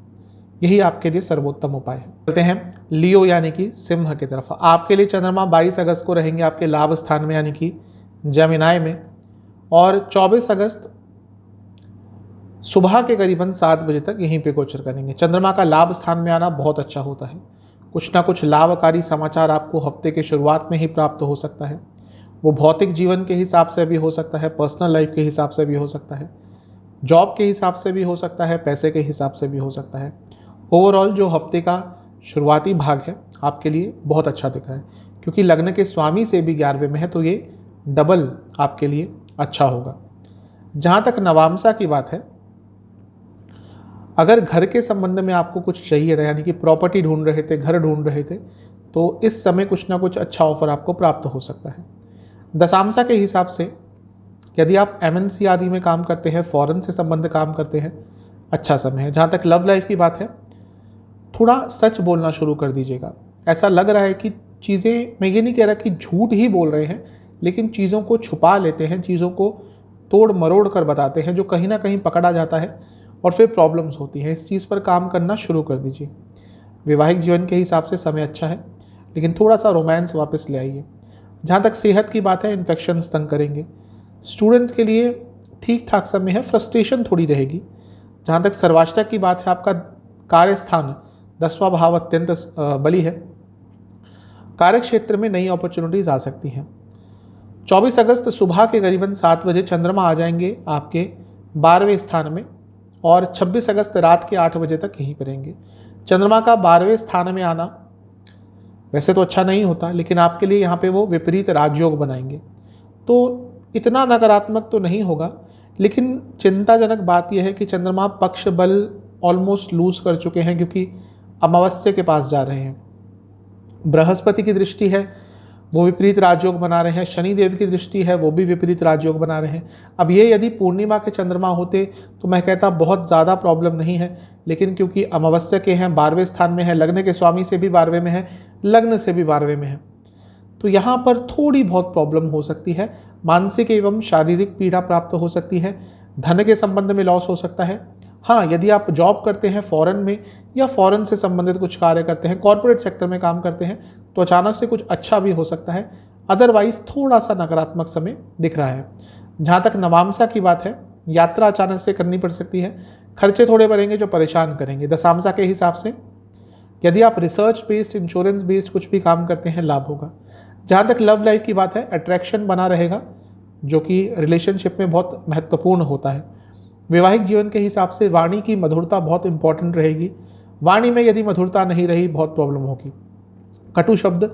S2: यही आपके लिए सर्वोत्तम उपाय है। चलते हैं लियो यानी कि सिंह की तरफ। आपके लिए चंद्रमा 22 अगस्त को रहेंगे आपके लाभ स्थान में यानी कि जमिनाय में, और 24 अगस्त सुबह के करीबन 7 बजे तक यहीं पे गोचर करेंगे। चंद्रमा का लाभ स्थान में आना बहुत अच्छा होता है। कुछ ना कुछ लाभकारी समाचार आपको हफ्ते के शुरुआत में ही प्राप्त हो सकता है। वो भौतिक जीवन के हिसाब से भी हो सकता है, पर्सनल लाइफ के हिसाब से भी हो सकता है, जॉब के हिसाब से भी हो सकता है, पैसे के हिसाब से भी हो सकता है। ओवरऑल जो हफ्ते का शुरुआती भाग है आपके लिए बहुत अच्छा दिख रहा है, क्योंकि लग्न के स्वामी से भी 11वें में है, तो ये डबल आपके लिए अच्छा होगा। जहाँ तक नवामसा की बात है, अगर घर के संबंध में आपको कुछ चाहिए था, यानी कि प्रॉपर्टी ढूंढ रहे थे, घर ढूंढ रहे थे, तो इस समय कुछ ना कुछ अच्छा ऑफर आपको प्राप्त हो सकता है। दशांशा के हिसाब से यदि आप एमएनसी आदि में काम करते हैं, फॉरेन से संबंध काम करते हैं, अच्छा समय है। जहाँ तक लव लाइफ की बात है, थोड़ा सच बोलना शुरू कर दीजिएगा। ऐसा लग रहा है कि चीज़ें, मैं ये नहीं कह रहा कि झूठ ही बोल रहे हैं, लेकिन चीज़ों को छुपा लेते हैं, चीज़ों को तोड़ मरोड़ कर बताते हैं, जो कहीं ना कहीं पकड़ा जाता है और फिर प्रॉब्लम्स होती हैं। इस चीज़ पर काम करना शुरू कर दीजिए। वैवाहिक जीवन के हिसाब से समय अच्छा है, लेकिन थोड़ा सा रोमांस वापस ले आइए। जहाँ तक सेहत की बात है, इन्फेक्शंस तंग करेंगे। स्टूडेंट्स के लिए ठीक ठाक समय है, फ्रस्ट्रेशन थोड़ी रहेगी। जहाँ तक सर्वाष्टक की बात है, आपका कार्यस्थान 10वां भाव अत्यंत बली है। कार्य क्षेत्र में नई अपॉर्चुनिटीज आ सकती हैं। 24 अगस्त सुबह के करीबन 7 बजे चंद्रमा आ जाएंगे आपके 12वें स्थान में, और 26 अगस्त रात के 8 बजे तक यहीं पर रहेंगे। चंद्रमा का 12वें स्थान में आना वैसे तो अच्छा नहीं होता, लेकिन आपके लिए यहाँ पे वो विपरीत राजयोग बनाएंगे, तो इतना नकारात्मक तो नहीं होगा। लेकिन चिंताजनक बात यह है कि चंद्रमा पक्ष बल ऑलमोस्ट लूज कर चुके हैं, क्योंकि अमावस्या के पास जा रहे हैं। बृहस्पति की दृष्टि है, वो विपरीत राजयोग बना रहे हैं। शनि देव की दृष्टि है, वो भी विपरीत राजयोग बना रहे हैं। अब ये यदि पूर्णिमा के चंद्रमा होते तो मैं कहता बहुत ज़्यादा प्रॉब्लम नहीं है, लेकिन क्योंकि अमावस्या के हैं, 12वें स्थान में है, लग्न के स्वामी से भी 12वें में है, लग्न से भी 12वें में है, तो यहाँ पर थोड़ी बहुत प्रॉब्लम हो सकती है। मानसिक एवं शारीरिक पीड़ा प्राप्त हो सकती है। धन के संबंध में लॉस हो सकता है। हाँ, यदि आप जॉब करते हैं फॉरेन में, या फॉरेन से संबंधित कुछ कार्य करते हैं, कॉर्पोरेट सेक्टर में काम करते हैं, तो अचानक से कुछ अच्छा भी हो सकता है। अदरवाइज थोड़ा सा नकारात्मक समय दिख रहा है। जहाँ तक नवामसा की बात है, यात्रा अचानक से करनी पड़ सकती है। खर्चे थोड़े बढ़ेंगे जो परेशान करेंगे। दशांशा के हिसाब से यदि आप रिसर्च बेस्ड, इंश्योरेंस बेस्ड कुछ भी काम करते हैं, लाभ होगा। जहाँ तक लव लाइफ की बात है, अट्रैक्शन बना रहेगा, जो कि रिलेशनशिप में बहुत महत्वपूर्ण होता है। वैवाहिक जीवन के हिसाब से वाणी की मधुरता बहुत इंपॉर्टेंट रहेगी। वाणी में यदि मधुरता नहीं रही, बहुत प्रॉब्लम होगी। कटु शब्द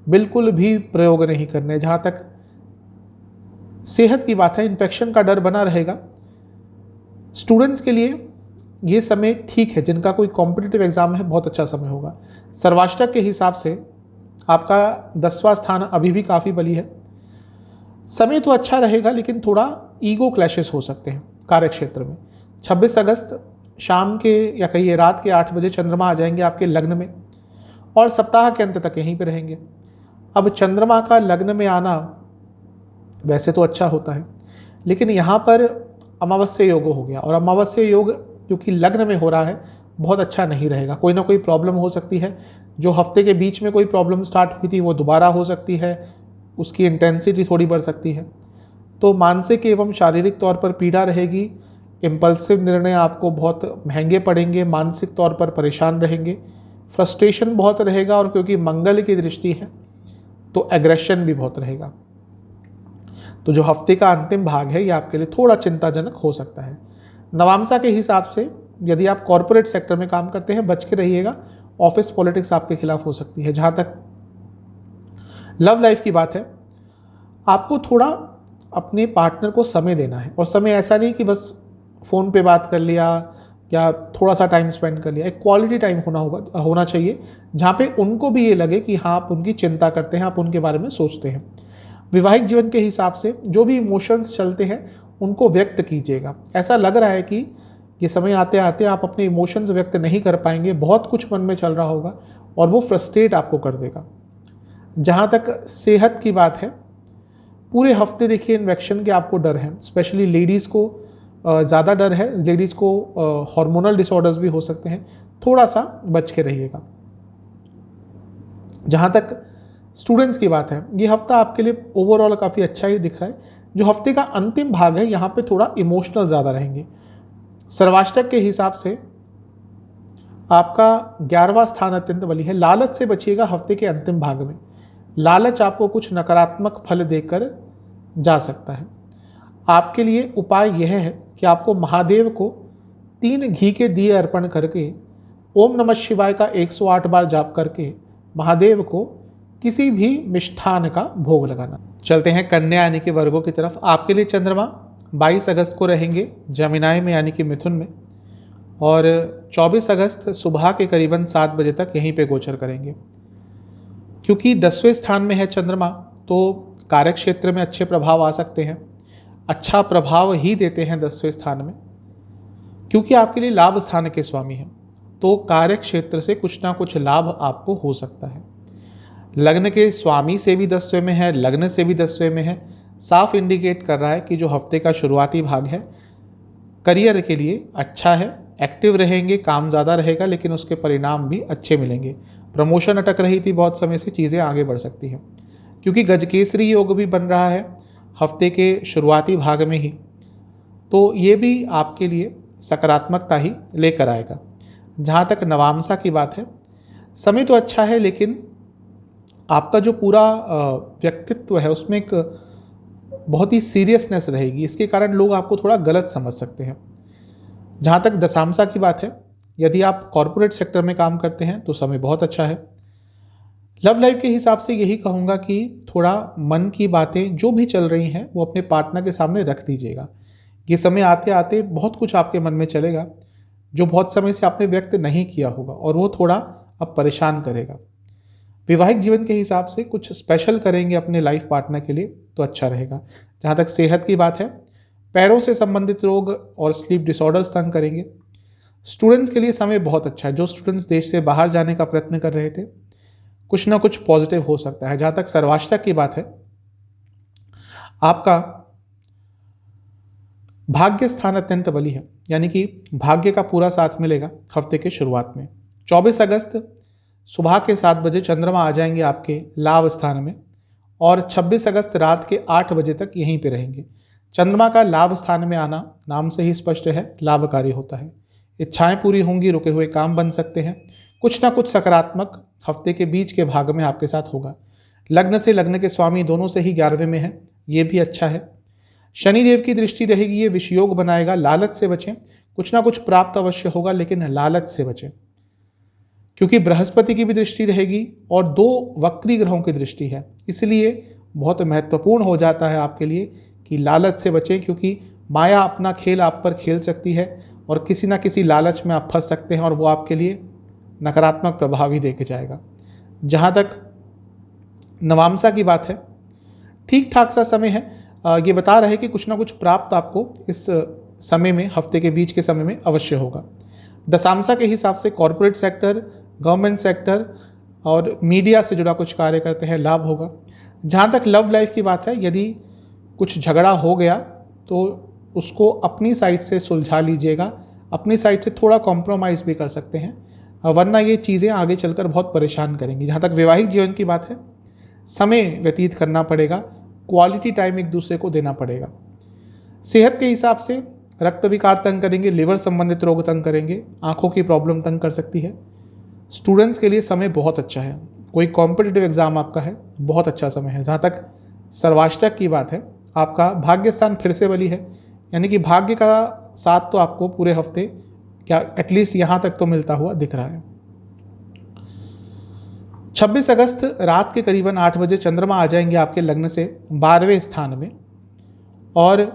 S2: बिल्कुल भी प्रयोग नहीं करने। जहाँ तक सेहत की बात है, इन्फेक्शन का डर बना रहेगा। स्टूडेंट्स के लिए ये समय ठीक है, जिनका कोई कॉम्पिटिटिव एग्जाम है बहुत अच्छा समय होगा। सर्वाष्टक के हिसाब से आपका 10वां स्थान अभी भी काफ़ी बली है। समय तो अच्छा रहेगा लेकिन थोड़ा ईगो क्लैशेस हो सकते हैं कार्य क्षेत्र में। 26 अगस्त शाम के या कहिए रात के 8 बजे चंद्रमा आ जाएंगे आपके लग्न में और सप्ताह के अंत तक यहीं पे रहेंगे। अब चंद्रमा का लग्न में आना वैसे तो अच्छा होता है, लेकिन यहाँ पर अमावस्या योग हो गया और अमावस्या योग क्योंकि लग्न में हो रहा है बहुत अच्छा नहीं रहेगा। कोई ना कोई प्रॉब्लम हो सकती है। जो हफ्ते के बीच में कोई प्रॉब्लम स्टार्ट हुई थी वो दोबारा हो सकती है, उसकी इंटेंसिटी थोड़ी बढ़ सकती है। तो मानसिक एवं शारीरिक तौर पर पीड़ा रहेगी। इम्पल्सिव निर्णय आपको बहुत महंगे पड़ेंगे, मानसिक तौर पर परेशान रहेंगे, फ्रस्ट्रेशन बहुत रहेगा और क्योंकि मंगल की दृष्टि है तो एग्रेशन भी बहुत रहेगा। तो जो हफ्ते का अंतिम भाग है ये आपके लिए थोड़ा चिंताजनक हो सकता है। नवामसा के हिसाब से यदि आप कॉरपोरेट सेक्टर में काम करते हैं बच के रहिएगा, ऑफिस पॉलिटिक्स आपके खिलाफ हो सकती है। जहाँ तक लव लाइफ की बात है, आपको थोड़ा अपने पार्टनर को समय देना है और समय ऐसा नहीं कि बस फ़ोन पे बात कर लिया या थोड़ा सा टाइम स्पेंड कर लिया। एक क्वालिटी टाइम होना चाहिए जहाँ पे उनको भी ये लगे कि हाँ आप उनकी चिंता करते हैं, आप उनके बारे में सोचते हैं। वैवाहिक जीवन के हिसाब से जो भी इमोशंस चलते हैं उनको व्यक्त कीजिएगा। ऐसा लग रहा है कि ये समय आते आते आप अपने इमोशंस व्यक्त नहीं कर पाएंगे, बहुत कुछ मन में चल रहा होगा और वो फ्रस्ट्रेट आपको कर देगा। जहाँ तक सेहत की बात है, पूरे हफ्ते देखिए इन्फेक्शन के आपको डर है, स्पेशली लेडीज़ को ज़्यादा डर है। लेडीज़ को हार्मोनल डिसऑर्डर्स भी हो सकते हैं, थोड़ा सा बच के रहिएगा। जहाँ तक स्टूडेंट्स की बात है, ये हफ्ता आपके लिए ओवरऑल काफ़ी अच्छा ही दिख रहा है। जो हफ्ते का अंतिम भाग है यहाँ पे थोड़ा इमोशनल ज़्यादा रहेंगे। सर्वाष्टक के हिसाब से आपका 11वां स्थान अत्यंत बली है। लालच से बचिएगा हफ्ते के अंतिम भाग में। लालच आपको कुछ नकारात्मक फल देकर जा सकता है। आपके लिए उपाय यह है कि आपको महादेव को 3 घी के दिए अर्पण करके ओम नमः शिवाय का 108 बार जाप करके महादेव को किसी भी मिष्ठान का भोग लगाना। चलते हैं कन्या यानी कि वर्गों की तरफ। आपके लिए चंद्रमा 22 अगस्त को रहेंगे जमिनाय में यानी कि मिथुन में और 24 अगस्त सुबह के करीबन 7 बजे तक यहीं पे गोचर करेंगे। क्योंकि 10वें स्थान में है चंद्रमा तो कार्य क्षेत्र में अच्छे प्रभाव आ सकते हैं। अच्छा प्रभाव ही देते हैं 10वें स्थान में, क्योंकि आपके लिए लाभ स्थान के स्वामी हैं तो कार्य क्षेत्र से कुछ ना कुछ लाभ आपको हो सकता है। लग्न के स्वामी से भी 10वें में है, लग्न से भी 10वें में है। साफ इंडिकेट कर रहा है कि जो हफ्ते का शुरुआती भाग है करियर के लिए अच्छा है। एक्टिव रहेंगे, काम ज़्यादा रहेगा लेकिन उसके परिणाम भी अच्छे मिलेंगे। प्रमोशन अटक रही थी बहुत समय से, चीज़ें आगे बढ़ सकती हैं क्योंकि गजकेसरी योग भी बन रहा है हफ्ते के शुरुआती भाग में ही, तो ये भी आपके लिए सकारात्मकता ही लेकर आएगा। जहाँ तक नवामसा की बात है, समय तो अच्छा है लेकिन आपका जो पूरा व्यक्तित्व है उसमें एक बहुत ही सीरियसनेस रहेगी, इसके कारण लोग आपको थोड़ा गलत समझ सकते हैं। जहाँ तक दशामसा की बात है, यदि आप कॉरपोरेट सेक्टर में काम करते हैं तो समय बहुत अच्छा है। लव लाइफ के हिसाब से यही कहूँगा कि थोड़ा मन की बातें जो भी चल रही हैं वो अपने पार्टनर के सामने रख दीजिएगा। ये समय आते आते बहुत कुछ आपके मन में चलेगा जो बहुत समय से आपने व्यक्त नहीं किया होगा और वो थोड़ा अब परेशान करेगा। वैवाहिक जीवन के हिसाब से कुछ स्पेशल करेंगे अपने लाइफ पार्टनर के लिए तो अच्छा रहेगा। जहाँ तक सेहत की बात है, पैरों से संबंधित रोग और स्लीप डिसऑर्डर्स तंग करेंगे। स्टूडेंट्स के लिए समय बहुत अच्छा है। जो स्टूडेंट्स देश से बाहर जाने का प्रयत्न कर रहे थे कुछ ना कुछ पॉजिटिव हो सकता है। जहाँ तक सर्वाष्टक की बात है, आपका भाग्य स्थान अत्यंत बली है, यानी कि भाग्य का पूरा साथ मिलेगा हफ्ते के शुरुआत में। 24 अगस्त सुबह के 7 बजे चंद्रमा आ जाएंगे आपके लाभ स्थान में और 26 अगस्त रात के 8 बजे तक यहीं पे रहेंगे। चंद्रमा का लाभ स्थान में आना नाम से ही स्पष्ट है, लाभकारी होता है। इच्छाएं पूरी होंगी, रुके हुए काम बन सकते हैं। कुछ ना कुछ सकारात्मक हफ्ते के बीच के भाग में आपके साथ होगा। लग्न से लग्न के स्वामी दोनों से ही 11वें में है, ये भी अच्छा है। शनिदेव की दृष्टि रहेगी, ये विषयोग बनाएगा। लालच से बचें, कुछ ना कुछ प्राप्त अवश्य होगा लेकिन लालच से बचें, क्योंकि बृहस्पति की भी दृष्टि रहेगी और 2 वक्री ग्रहों की दृष्टि है। इसलिए बहुत महत्वपूर्ण हो जाता है आपके लिए कि लालच से बचें, क्योंकि माया अपना खेल आप पर खेल सकती है और किसी ना किसी लालच में आप फंस सकते हैं और वो आपके लिए नकारात्मक प्रभाव ही देके जाएगा। जहाँ तक नवामसा की बात है, ठीक ठाक सा समय है। ये बता रहे हैं कि कुछ ना कुछ प्राप्त आपको इस समय में, हफ्ते के बीच के समय में अवश्य होगा। दशांशा के हिसाब से कॉरपोरेट सेक्टर, गवर्नमेंट सेक्टर और मीडिया से जुड़ा कुछ कार्य करते हैं, लाभ होगा। जहाँ तक लव लाइफ की बात है, यदि कुछ झगड़ा हो गया तो उसको अपनी साइड से सुलझा लीजिएगा, अपनी साइड से थोड़ा कॉम्प्रोमाइज़ भी कर सकते हैं, वरना ये चीज़ें आगे चलकर बहुत परेशान करेंगी। जहाँ तक वैवाहिक जीवन की बात है, समय व्यतीत करना पड़ेगा, क्वालिटी टाइम एक दूसरे को देना पड़ेगा। सेहत के हिसाब से रक्त विकार तंग करेंगे, लिवर संबंधित रोग तंग करेंगे, आंखों की प्रॉब्लम तंग कर सकती है। स्टूडेंट्स के लिए समय बहुत अच्छा है, कोई कॉम्पिटिटिव एग्जाम आपका है, बहुत अच्छा समय है। जहाँ तक सर्वाष्टक की बात है, आपका भाग्य स्थान फिर से बली है, यानी कि भाग्य का साथ तो आपको पूरे हफ्ते क्या एटलीस्ट यहाँ तक तो मिलता हुआ दिख रहा है। 26 अगस्त रात के करीबन 8 बजे चंद्रमा आ जाएंगे आपके लग्न से 12वें स्थान में और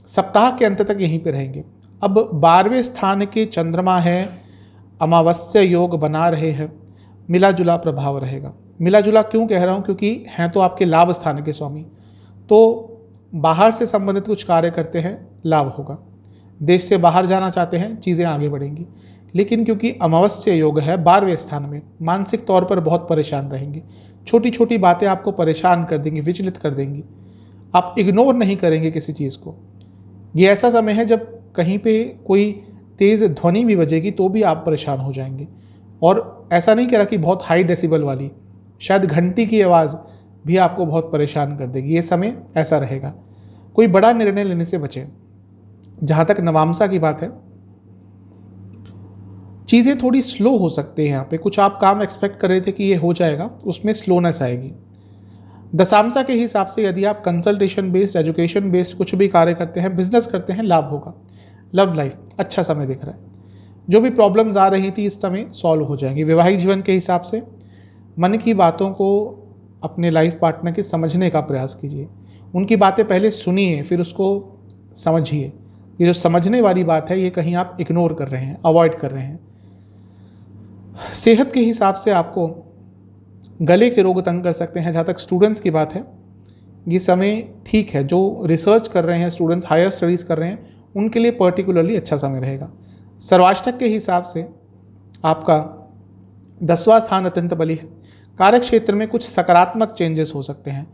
S2: सप्ताह के अंत तक यहीं पे रहेंगे। अब 12वें स्थान के चंद्रमा है, अमावस्या योग बना रहे हैं, मिला जुला प्रभाव रहेगा। मिला जुला क्यों कह रहा हूँ, क्योंकि हैं तो आपके लाभ स्थान के स्वामी, तो बाहर से संबंधित कुछ कार्य करते हैं, लाभ होगा। देश से बाहर जाना चाहते हैं, चीज़ें आगे बढ़ेंगी। लेकिन क्योंकि अमावस्या योग है 12वें स्थान में, मानसिक तौर पर बहुत परेशान रहेंगे। छोटी छोटी बातें आपको परेशान कर देंगी, विचलित कर देंगी। आप इग्नोर नहीं करेंगे किसी चीज़ को। ये ऐसा समय है जब कहीं पे कोई तेज़ ध्वनि भी बजेगी तो भी आप परेशान हो जाएंगे। और ऐसा नहीं कह रहा कि बहुत हाई डेसिबल वाली, शायद घंटी की आवाज़ भी आपको बहुत परेशान कर देगी। ये समय ऐसा रहेगा, कोई बड़ा निर्णय लेने से बचें। जहाँ तक नवामसा की बात है, चीज़ें थोड़ी स्लो हो सकती हैं। यहाँ पे कुछ आप काम एक्सपेक्ट कर रहे थे कि ये हो जाएगा, उसमें स्लोनेस आएगी। दशांशा के हिसाब से यदि आप कंसल्टेशन बेस्ड, एजुकेशन बेस्ड कुछ भी कार्य करते हैं, बिजनेस करते हैं, लाभ होगा। लव लाइफ अच्छा समय दिख रहा है, जो भी प्रॉब्लम्स आ रही थी इस समय सॉल्व हो जाएंगी। वैवाहिक जीवन के हिसाब से मन की बातों को अपने लाइफ पार्टनर के समझने का प्रयास कीजिए, उनकी बातें पहले सुनिए फिर उसको समझिए। ये जो समझने वाली बात है, ये कहीं आप इग्नोर कर रहे हैं, अवॉइड कर रहे हैं। सेहत के हिसाब से आपको गले के रोग तंग कर सकते हैं। जहाँ तक स्टूडेंट्स की बात है, ये समय ठीक है। जो रिसर्च कर रहे हैं स्टूडेंट्स, हायर स्टडीज़ कर रहे हैं, उनके लिए पर्टिकुलरली अच्छा समय रहेगा। सर्वाष्टक के हिसाब से आपका 10वां स्थान अत्यंत बली है। कार्य क्षेत्र में कुछ सकारात्मक चेंजेस हो सकते हैं।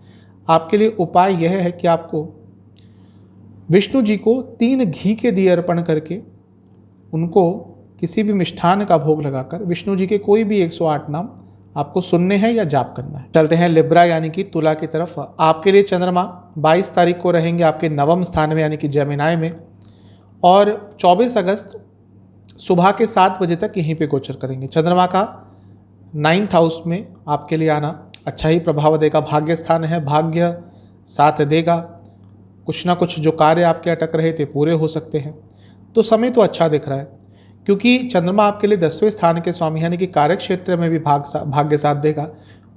S2: आपके लिए उपाय यह है कि आपको विष्णु जी को 3 घी के दिए अर्पण करके उनको किसी भी मिष्ठान का भोग लगाकर विष्णु जी के कोई भी 108 नाम आपको सुनने हैं या जाप करना है। चलते हैं लिब्रा यानी कि तुला की तरफ। आपके लिए चंद्रमा 22 तारीख को रहेंगे आपके 9वें स्थान में यानी कि जेमिनाई में, और 24 अगस्त सुबह के 7 बजे तक यहीं पे गोचर करेंगे। चंद्रमा का 9th हाउस में आपके लिए आना अच्छा ही प्रभाव देगा। भाग्य स्थान है, भाग्य साथ देगा। कुछ ना कुछ जो कार्य आपके अटक रहे थे पूरे हो सकते हैं। तो समय तो अच्छा दिख रहा है, क्योंकि चंद्रमा आपके लिए 10वें स्थान के स्वामी यानी कि कार्य क्षेत्र में भी भाग्य साथ देगा,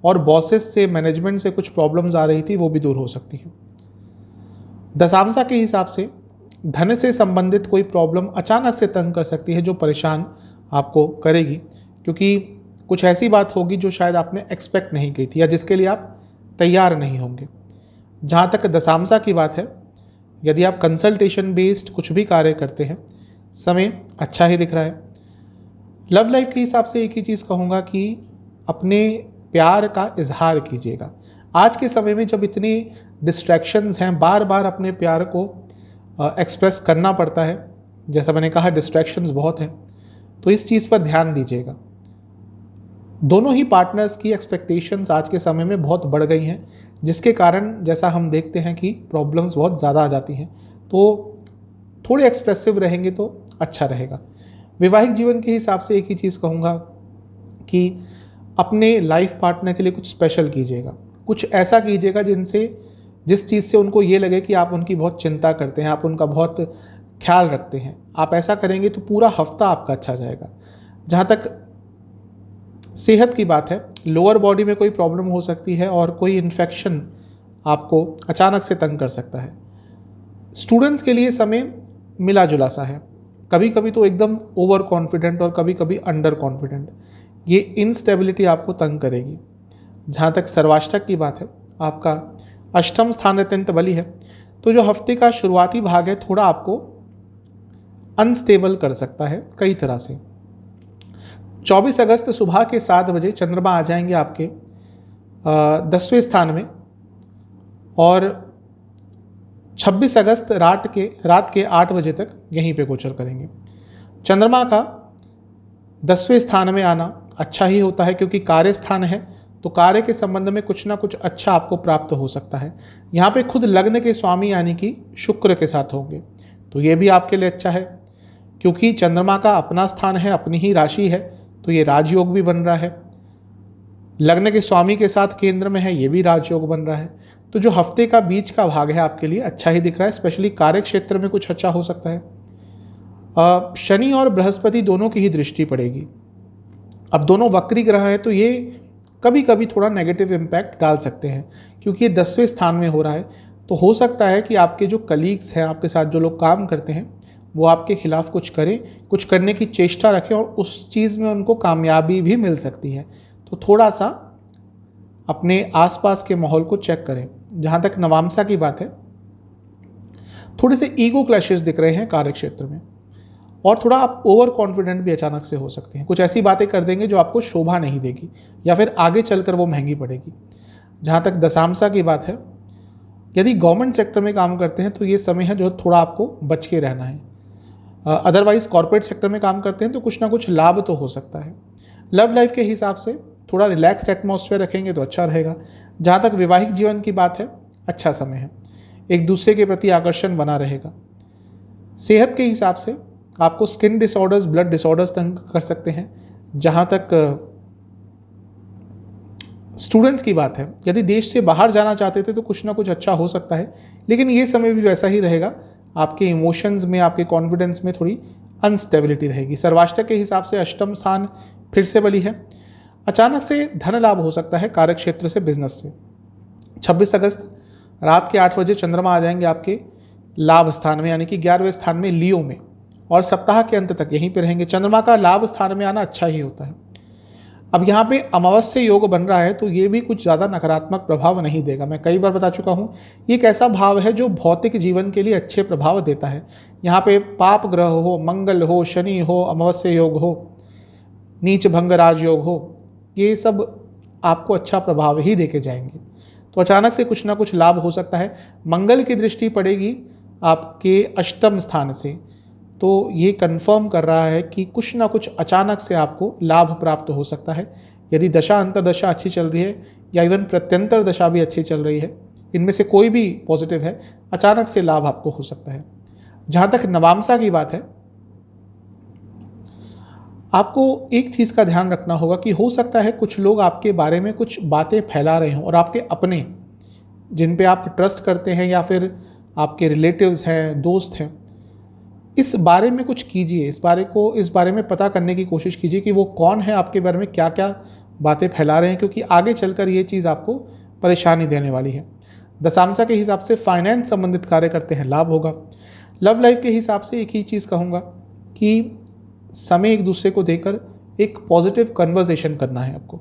S2: और बॉसेस से, मैनेजमेंट से कुछ प्रॉब्लम्स आ रही थी वो भी दूर हो सकती है। दशांशा के हिसाब से धन से संबंधित कोई प्रॉब्लम अचानक से तंग कर सकती है, जो परेशान आपको करेगी, क्योंकि कुछ ऐसी बात होगी जो शायद आपने एक्सपेक्ट नहीं की थी या जिसके लिए आप तैयार नहीं होंगे। जहाँ तक दशांशा की बात है, यदि आप कंसल्टेशन बेस्ड कुछ भी कार्य करते हैं, समय अच्छा ही दिख रहा है। लव लाइफ के हिसाब से एक ही चीज़ कहूँगा कि अपने प्यार का इजहार कीजिएगा। आज के समय में जब इतनी डिस्ट्रैक्शंस हैं, बार बार अपने प्यार को एक्सप्रेस करना पड़ता है, जैसा मैंने कहा डिस्ट्रैक्शंस बहुत हैं, तो इस चीज़ पर ध्यान दीजिएगा। दोनों ही पार्टनर्स की एक्सपेक्टेशंस आज के समय में बहुत बढ़ गई हैं, जिसके कारण जैसा हम देखते हैं कि प्रॉब्लम्स बहुत ज़्यादा आ जाती हैं। तो थोड़े एक्सप्रेसिव रहेंगे तो अच्छा रहेगा। वैवाहिक जीवन के हिसाब से एक ही चीज़ कहूँगा कि अपने लाइफ पार्टनर के लिए कुछ स्पेशल कीजिएगा, कुछ ऐसा कीजिएगा जिस चीज़ से उनको ये लगे कि आप उनकी बहुत चिंता करते हैं, आप उनका बहुत ख्याल रखते हैं। आप ऐसा करेंगे तो पूरा हफ्ता आपका अच्छा जाएगा। जहाँ तक सेहत की बात है, लोअर बॉडी में कोई प्रॉब्लम हो सकती है और कोई इन्फेक्शन आपको अचानक से तंग कर सकता है। स्टूडेंट्स के लिए समय मिला जुला सा है, कभी कभी तो एकदम ओवर कॉन्फिडेंट और कभी कभी अंडर कॉन्फिडेंट। ये इनस्टेबिलिटी आपको तंग करेगी। जहाँ तक सर्वाष्टक की बात है, आपका अष्टम स्थान अत्यंत बली है, तो जो हफ्ते का शुरुआती भाग है थोड़ा आपको अनस्टेबल कर सकता है कई तरह से। 24 अगस्त सुबह के 7 बजे चंद्रमा आ जाएंगे आपके 10वें स्थान में, और 26 अगस्त रात के 8 बजे तक यहीं पे गोचर करेंगे। चंद्रमा का 10वें स्थान में आना अच्छा ही होता है, क्योंकि कार्य स्थान है, तो कार्य के संबंध में कुछ ना कुछ अच्छा आपको प्राप्त हो सकता है। यहाँ पे खुद लग्न के स्वामी यानी कि शुक्र के साथ होंगे, तो ये भी आपके लिए अच्छा है, क्योंकि चंद्रमा का अपना स्थान है, अपनी ही राशि है, तो ये राजयोग भी बन रहा है। लग्न के स्वामी के साथ केंद्र में है, ये भी राजयोग बन रहा है। तो जो हफ्ते का बीच का भाग है आपके लिए अच्छा ही दिख रहा है, स्पेशली कार्य क्षेत्र में कुछ अच्छा हो सकता है। शनि और बृहस्पति दोनों की ही दृष्टि पड़ेगी। अब दोनों वक्री ग्रह हैं, तो ये कभी कभी थोड़ा नेगेटिव इम्पैक्ट डाल सकते हैं, क्योंकि ये 10वें स्थान में हो रहा है। तो हो सकता है कि आपके जो कलीग्स हैं, आपके साथ जो लोग काम करते हैं, वो आपके खिलाफ कुछ करें, कुछ करने की चेष्टा रखें, और उस चीज़ में उनको कामयाबी भी मिल सकती है। तो थोड़ा सा अपने आसपास के माहौल को चेक करें। जहाँ तक नवामसा की बात है, थोड़े से ईगो क्लैशेस दिख रहे हैं कार्य क्षेत्र में, और थोड़ा आप ओवर कॉन्फिडेंट भी अचानक से हो सकते हैं। कुछ ऐसी बातें कर देंगे जो आपको शोभा नहीं देगी, या फिर आगे चलकर वो महंगी पड़ेगी। जहाँ तक दशांशा की बात है, यदि गवर्नमेंट सेक्टर में काम करते हैं तो ये समय है जो थोड़ा आपको बच के रहना है। अदरवाइज कॉर्पोरेट सेक्टर में काम करते हैं तो कुछ ना कुछ लाभ तो हो सकता है। लव लाइफ के हिसाब से थोड़ा रिलैक्स्ड एटमॉस्फेयर रखेंगे तो अच्छा रहेगा। जहाँ तक वैवाहिक जीवन की बात है, अच्छा समय है, एक दूसरे के प्रति आकर्षण बना रहेगा। सेहत के हिसाब से आपको स्किन डिसऑर्डर्स, ब्लड डिसऑर्डर्स तंग कर सकते हैं। जहाँ तक स्टूडेंट्स की बात है, यदि देश से बाहर जाना चाहते थे तो कुछ ना कुछ अच्छा हो सकता है, लेकिन ये समय भी वैसा ही रहेगा। आपके इमोशंस में, आपके कॉन्फिडेंस में थोड़ी अनस्टेबिलिटी रहेगी। सर्वाष्टक के हिसाब से अष्टम स्थान फिर से बली है। अचानक से धन लाभ हो सकता है कार्य क्षेत्र से, बिजनेस से। 26 अगस्त रात के 8 बजे चंद्रमा आ जाएंगे आपके लाभ स्थान में, यानी कि 11वें स्थान में, लियो में, और सप्ताह के अंत तक यहीं पे रहेंगे। चंद्रमा का लाभ स्थान में आना अच्छा ही होता है। अब यहाँ पे अमावस्या योग बन रहा है, तो ये भी कुछ ज़्यादा नकारात्मक प्रभाव नहीं देगा। मैं कई बार बता चुका हूँ, ये एक ऐसा भाव है जो भौतिक जीवन के लिए अच्छे प्रभाव देता है। यहाँ पे पाप ग्रह हो, मंगल हो, शनि हो, अमावस्या योग हो, नीच भंग राजयोग हो, ये सब आपको अच्छा प्रभाव ही देके जाएंगे। तो अचानक से कुछ ना कुछ लाभ हो सकता है। मंगल की दृष्टि पड़ेगी आपके अष्टम स्थान से, तो ये कंफर्म कर रहा है कि कुछ ना कुछ अचानक से आपको लाभ प्राप्त हो सकता है। यदि दशा अंतर्दशा अच्छी चल रही है, या इवन प्रत्यंतर दशा भी अच्छी चल रही है, इनमें से कोई भी पॉजिटिव है, अचानक से लाभ आपको हो सकता है। जहाँ तक नवामसा की बात है, आपको एक चीज़ का ध्यान रखना होगा कि हो सकता है कुछ लोग आपके बारे में कुछ बातें फैला रहे हों, और आपके अपने जिन पे आप ट्रस्ट करते हैं, या फिर आपके रिलेटिव्स हैं, दोस्त हैं, इस बारे में कुछ कीजिए। इस बारे में पता करने की कोशिश कीजिए कि वो कौन है, आपके बारे में क्या क्या बातें फैला रहे हैं, क्योंकि आगे चलकर ये चीज़ आपको परेशानी देने वाली है। दशांशा के हिसाब से फाइनेंस संबंधित कार्य करते हैं, लाभ होगा। लव लाइफ के हिसाब से एक ही चीज़ कहूँगा कि समय एक दूसरे को देकर एक पॉजिटिव कन्वर्सेशन करना है आपको।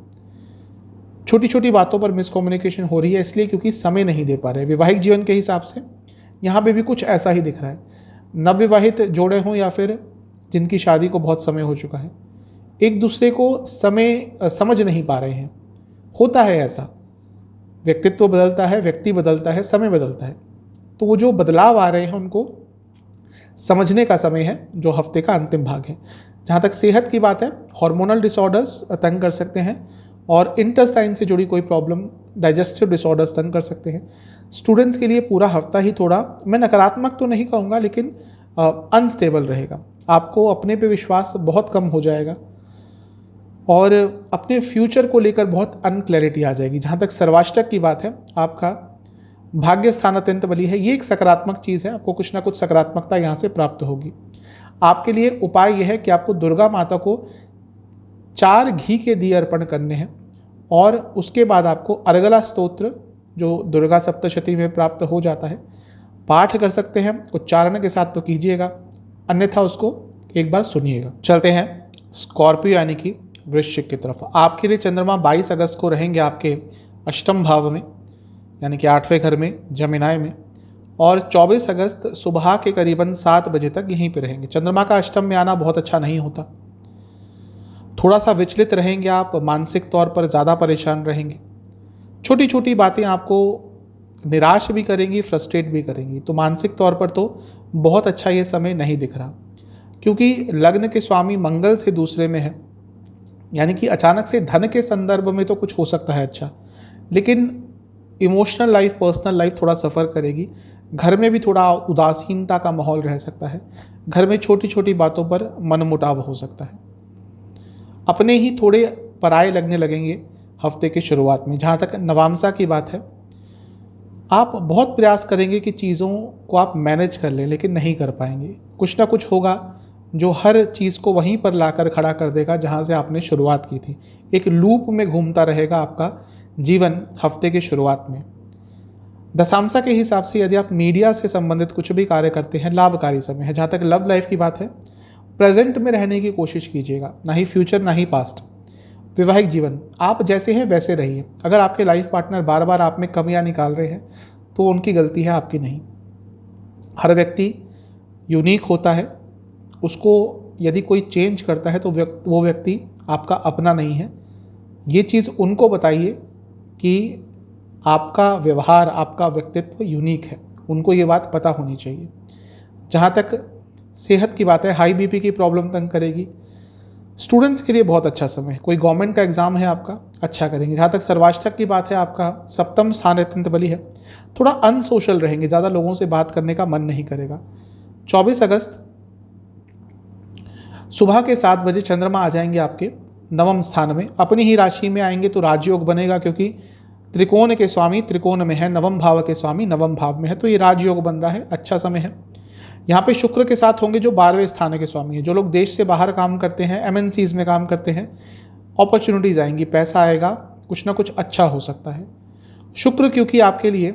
S2: छोटी छोटी बातों पर मिसकम्युनिकेशन हो रही है, इसलिए क्योंकि समय नहीं दे पा रहे। वैवाहिक जीवन के हिसाब से यहाँ पे भी कुछ ऐसा ही दिख रहा है। नवविवाहित जोड़े हों या फिर जिनकी शादी को बहुत समय हो चुका है, एक दूसरे को समझ नहीं पा रहे हैं। होता है ऐसा, व्यक्तित्व बदलता है, व्यक्ति बदलता है, समय बदलता है, तो वो जो बदलाव आ रहे हैं उनको समझने का समय है, जो हफ्ते का अंतिम भाग है। जहाँ तक सेहत की बात है, हार्मोनल डिसऑर्डर्स तंग कर सकते हैं, और इंटेस्टाइन से जुड़ी कोई प्रॉब्लम, डाइजेस्टिव डिसऑर्डर्स तंग कर सकते हैं। स्टूडेंट्स के लिए पूरा हफ्ता ही थोड़ा, मैं नकारात्मक तो नहीं कहूँगा, लेकिन अनस्टेबल रहेगा। आपको अपने पे विश्वास बहुत कम हो जाएगा, और अपने फ्यूचर को लेकर बहुत अनक्लैरिटी आ जाएगी। जहाँ तक सर्वाष्टक की बात है, आपका भाग्य स्थान अत्यंत बली है, ये एक सकारात्मक चीज़ है। आपको कुछ ना कुछ सकारात्मकता यहाँ से प्राप्त होगी। आपके लिए उपाय यह है कि आपको दुर्गा माता को 4 घी के दिए अर्पण करने हैं, और उसके बाद आपको अर्गला स्तोत्र, जो दुर्गा सप्तशती में प्राप्त हो जाता है, पाठ कर सकते हैं, उच्चारण के साथ तो कीजिएगा, अन्यथा उसको एक बार सुनिएगा। चलते हैं स्कॉर्पियो यानी कि वृश्चिक की तरफ। आपके लिए चंद्रमा 22 अगस्त को रहेंगे आपके अष्टम भाव में, यानी कि 8वें घर में, जमिनाय में, और 24 अगस्त सुबह के करीबन 7 बजे तक यहीं पे रहेंगे। चंद्रमा का अष्टम में आना बहुत अच्छा नहीं होता, थोड़ा सा विचलित रहेंगे आप, मानसिक तौर पर ज़्यादा परेशान रहेंगे, छोटी छोटी बातें आपको निराश भी करेंगी, फ्रस्ट्रेट भी करेंगी। तो मानसिक तौर पर तो बहुत अच्छा ये समय नहीं दिख रहा, क्योंकि लग्न के स्वामी मंगल से दूसरे में है, यानी कि अचानक से धन के संदर्भ में तो कुछ हो सकता है अच्छा, लेकिन इमोशनल लाइफ, पर्सनल लाइफ थोड़ा सफ़र करेगी। घर में भी थोड़ा उदासीनता का माहौल रह सकता है, घर में छोटी छोटी बातों पर मनमुटाव हो सकता है, अपने ही थोड़े पराये लगने लगेंगे हफ्ते की शुरुआत में। जहाँ तक नवामसा की बात है, आप बहुत प्रयास करेंगे कि चीज़ों को आप मैनेज कर लें, लेकिन नहीं कर पाएंगे। कुछ ना कुछ होगा जो हर चीज़ को वहीं पर लाकर खड़ा कर देगा जहाँ से आपने शुरुआत की थी। एक लूप में घूमता रहेगा आपका जीवन हफ्ते की शुरुआत में। दशांशा के हिसाब से यदि आप मीडिया से संबंधित कुछ भी कार्य करते हैं, लाभकारी समय है। जहाँ तक लव लाइफ की बात है, प्रेजेंट में रहने की कोशिश कीजिएगा, ना ही फ्यूचर ना ही पास्ट। वैवाहिक जीवन, आप जैसे हैं वैसे रहिए। अगर आपके लाइफ पार्टनर बार बार आप में कमियां निकाल रहे हैं तो उनकी गलती है, आपकी नहीं। हर व्यक्ति यूनिक होता है, उसको यदि कोई चेंज करता है तो वो व्यक्ति आपका अपना नहीं है। ये चीज़ उनको बताइए कि आपका व्यवहार, आपका व्यक्तित्व यूनिक है, उनको ये बात पता होनी चाहिए। जहाँ तक सेहत की बात है, हाई बीपी की प्रॉब्लम तंग करेगी। स्टूडेंट्स के लिए बहुत अच्छा समय है, कोई गवर्नमेंट का एग्जाम है आपका, अच्छा करेंगे। जहाँ तक सर्वाष्टक की बात है, आपका सप्तम स्थान अत्यंत बली है, थोड़ा अनसोशल रहेंगे, ज़्यादा लोगों से बात करने का मन नहीं करेगा। 24 अगस्त सुबह के 7 बजे चंद्रमा आ जाएंगे आपके नवम स्थान में, अपनी ही राशि में आएंगे तो राजयोग बनेगा, क्योंकि त्रिकोण के स्वामी त्रिकोण में है, नवम भाव के स्वामी नवम भाव में है, तो ये राजयोग बन रहा है, अच्छा समय है। यहाँ पे शुक्र के साथ होंगे जो 12वें स्थान के स्वामी है। जो लोग देश से बाहर काम करते हैं, MNCs में काम करते हैं, अपॉर्चुनिटीज आएंगी, पैसा आएगा, कुछ ना कुछ अच्छा हो सकता है। शुक्र क्योंकि आपके लिए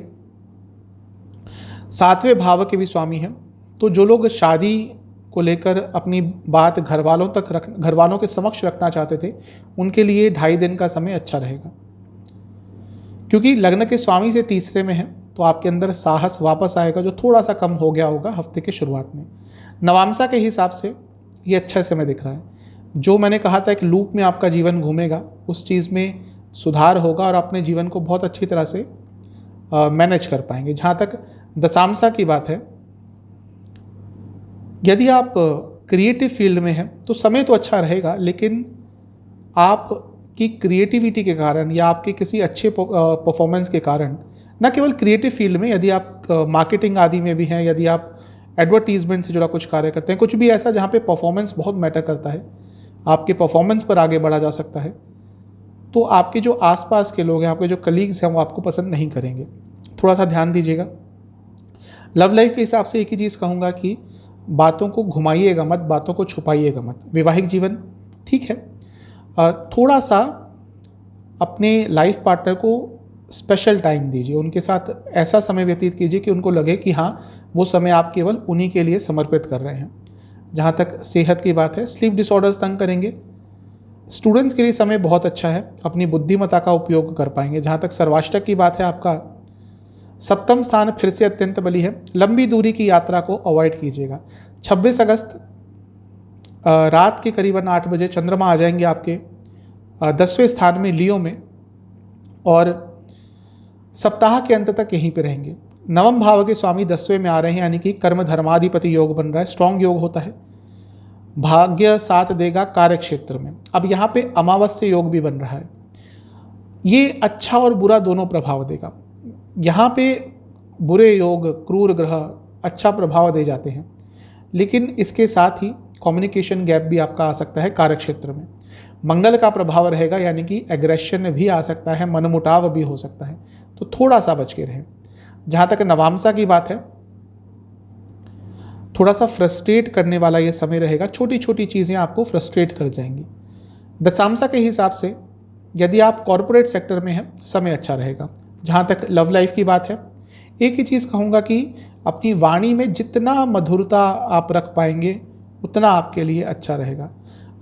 S2: 7वें भाव के भी स्वामी हैं, तो जो लोग शादी को लेकर अपनी बात घर वालों के समक्ष रखना चाहते थे, उनके लिए 2.5 दिन का समय अच्छा रहेगा। क्योंकि लग्न के स्वामी से तीसरे में है तो आपके अंदर साहस वापस आएगा, जो थोड़ा सा कम हो गया होगा हफ्ते के शुरुआत में। नवामसा के हिसाब से ये अच्छा समय दिख रहा है। जो मैंने कहा था एक लूप में आपका जीवन घूमेगा, उस चीज़ में सुधार होगा और अपने जीवन को बहुत अच्छी तरह से मैनेज कर पाएंगे। जहाँ तक दशांशा की बात है, यदि आप क्रिएटिव फील्ड में हैं तो समय तो अच्छा रहेगा, लेकिन आपकी क्रिएटिविटी के कारण या आपके किसी अच्छे परफॉर्मेंस के कारण, न केवल क्रिएटिव फील्ड में, यदि आप मार्केटिंग आदि में भी हैं, यदि आप एडवर्टीजमेंट से जुड़ा कुछ कार्य करते हैं, कुछ भी ऐसा जहाँ पे परफॉर्मेंस बहुत मैटर करता है, आपके परफॉर्मेंस पर आगे बढ़ा जा सकता है, तो आपके जो आसपास के लोग हैं, आपके जो कलीग्स हैं, वो आपको पसंद नहीं करेंगे। थोड़ा सा ध्यान दीजिएगा। लव लाइफ के हिसाब से एक ही चीज़ कहूँगा कि बातों को घुमाइएगा मत, बातों को छुपाइएगा मत। वैवाहिक जीवन ठीक है, थोड़ा सा अपने लाइफ पार्टनर को स्पेशल टाइम दीजिए, उनके साथ ऐसा समय व्यतीत कीजिए कि उनको लगे कि हाँ, वो समय आप केवल उन्हीं के लिए समर्पित कर रहे हैं। जहाँ तक सेहत की बात है, स्लीप डिसऑर्डर्स तंग करेंगे। स्टूडेंट्स के लिए समय बहुत अच्छा है, अपनी बुद्धिमत्ता का उपयोग कर पाएंगे। जहाँ तक सर्वाष्टक की बात है, आपका सप्तम स्थान फिर से अत्यंत बली है, लंबी दूरी की यात्रा को अवॉइड कीजिएगा। 26 अगस्त रात के करीबन 8 बजे चंद्रमा आ जाएंगे आपके 10वें स्थान में लियो में, और सप्ताह के अंत तक यहीं पे रहेंगे। नवम भाव के स्वामी 10वें में आ रहे हैं, यानी कि कर्म धर्माधिपति योग बन रहा है, स्ट्रॉन्ग योग होता है। भाग्य साथ देगा कार्य क्षेत्र में। अब यहाँ पे अमावस्या योग भी बन रहा है, ये अच्छा और बुरा दोनों प्रभाव देगा। यहाँ पे बुरे योग, क्रूर ग्रह अच्छा प्रभाव दे जाते हैं, लेकिन इसके साथ ही कम्युनिकेशन गैप भी आपका आ सकता है कार्य क्षेत्र में। मंगल का प्रभाव रहेगा, यानी कि एग्रेशन भी आ सकता है, मनमुटाव भी हो सकता है, तो थोड़ा सा बच के रहें। जहाँ तक नवामसा की बात है, थोड़ा सा फ्रस्ट्रेट करने वाला ये समय रहेगा, छोटी छोटी चीज़ें आपको फ्रस्ट्रेट कर जाएंगी। दशांशा के हिसाब से यदि आप कॉरपोरेट सेक्टर में हैं, समय अच्छा रहेगा। जहाँ तक लव लाइफ की बात है, एक ही चीज़ कहूँगा कि अपनी वाणी में जितना मधुरता आप रख पाएंगे उतना आपके लिए अच्छा रहेगा।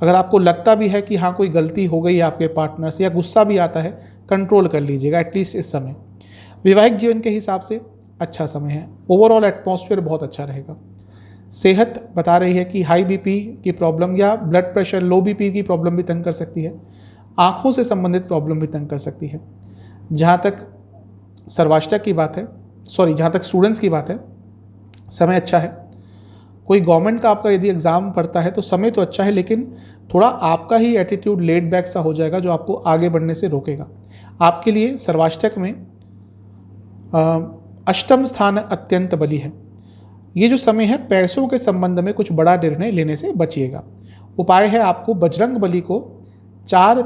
S2: अगर आपको लगता भी है कि हाँ कोई गलती हो गई है आपके पार्टनर से या गुस्सा भी आता है, कंट्रोल कर लीजिएगा एटलीस्ट इस समय। वैवाहिक जीवन के हिसाब से अच्छा समय है, ओवरऑल एटमॉस्फेयर बहुत अच्छा रहेगा। सेहत बता रही है कि हाई बीपी की प्रॉब्लम या ब्लड प्रेशर, लो बीपी की प्रॉब्लम भी तंग कर सकती है। आँखों से संबंधित प्रॉब्लम भी तंग कर सकती है। जहाँ तक सर्वाष्टक की बात है, जहाँ तक स्टूडेंट्स की बात है, समय अच्छा है। कोई गवर्नमेंट का आपका यदि एग्ज़ाम पड़ता है तो समय तो अच्छा है, लेकिन थोड़ा आपका ही एटीट्यूड लेड बैक सा हो जाएगा जो आपको आगे बढ़ने से रोकेगा। आपके लिए सर्वाष्टक में अष्टम स्थान अत्यंत बली है। ये जो समय है पैसों के संबंध में कुछ बड़ा निर्णय लेने से बचिएगा। उपाय है आपको बजरंग बली को 4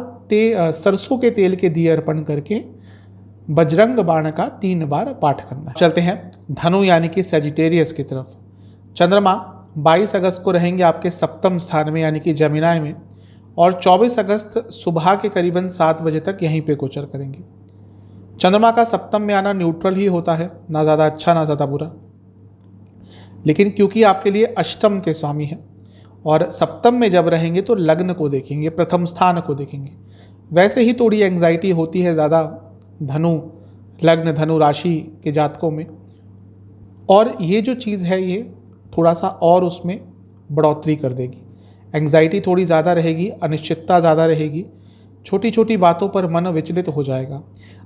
S2: सरसों के तेल के दिए अर्पण करके बजरंग बाण का 3 बार पाठ करना। चलते हैं धनु यानी कि सेजिटेरियस की तरफ। चंद्रमा 22 अगस्त को रहेंगे आपके सप्तम स्थान में यानी कि जमिनाय में, और 24 अगस्त सुबह के करीबन 7 बजे तक यहीं पे गोचर करेंगे। चंद्रमा का सप्तम में आना न्यूट्रल ही होता है, ना ज़्यादा अच्छा ना ज़्यादा बुरा, लेकिन क्योंकि आपके लिए अष्टम के स्वामी हैं और सप्तम में जब रहेंगे तो लग्न को देखेंगे, प्रथम स्थान को देखेंगे। वैसे ही थोड़ी एंग्जाइटी होती है ज़्यादा धनु लग्न, धनु राशि के जातकों में, और ये जो चीज़ है ये थोड़ा सा और उसमें बढ़ोतरी कर देगी। एंग्जाइटी थोड़ी ज़्यादा रहेगी, अनिश्चितता ज़्यादा रहेगी, छोटी छोटी बातों पर मन विचलित हो जाएगा।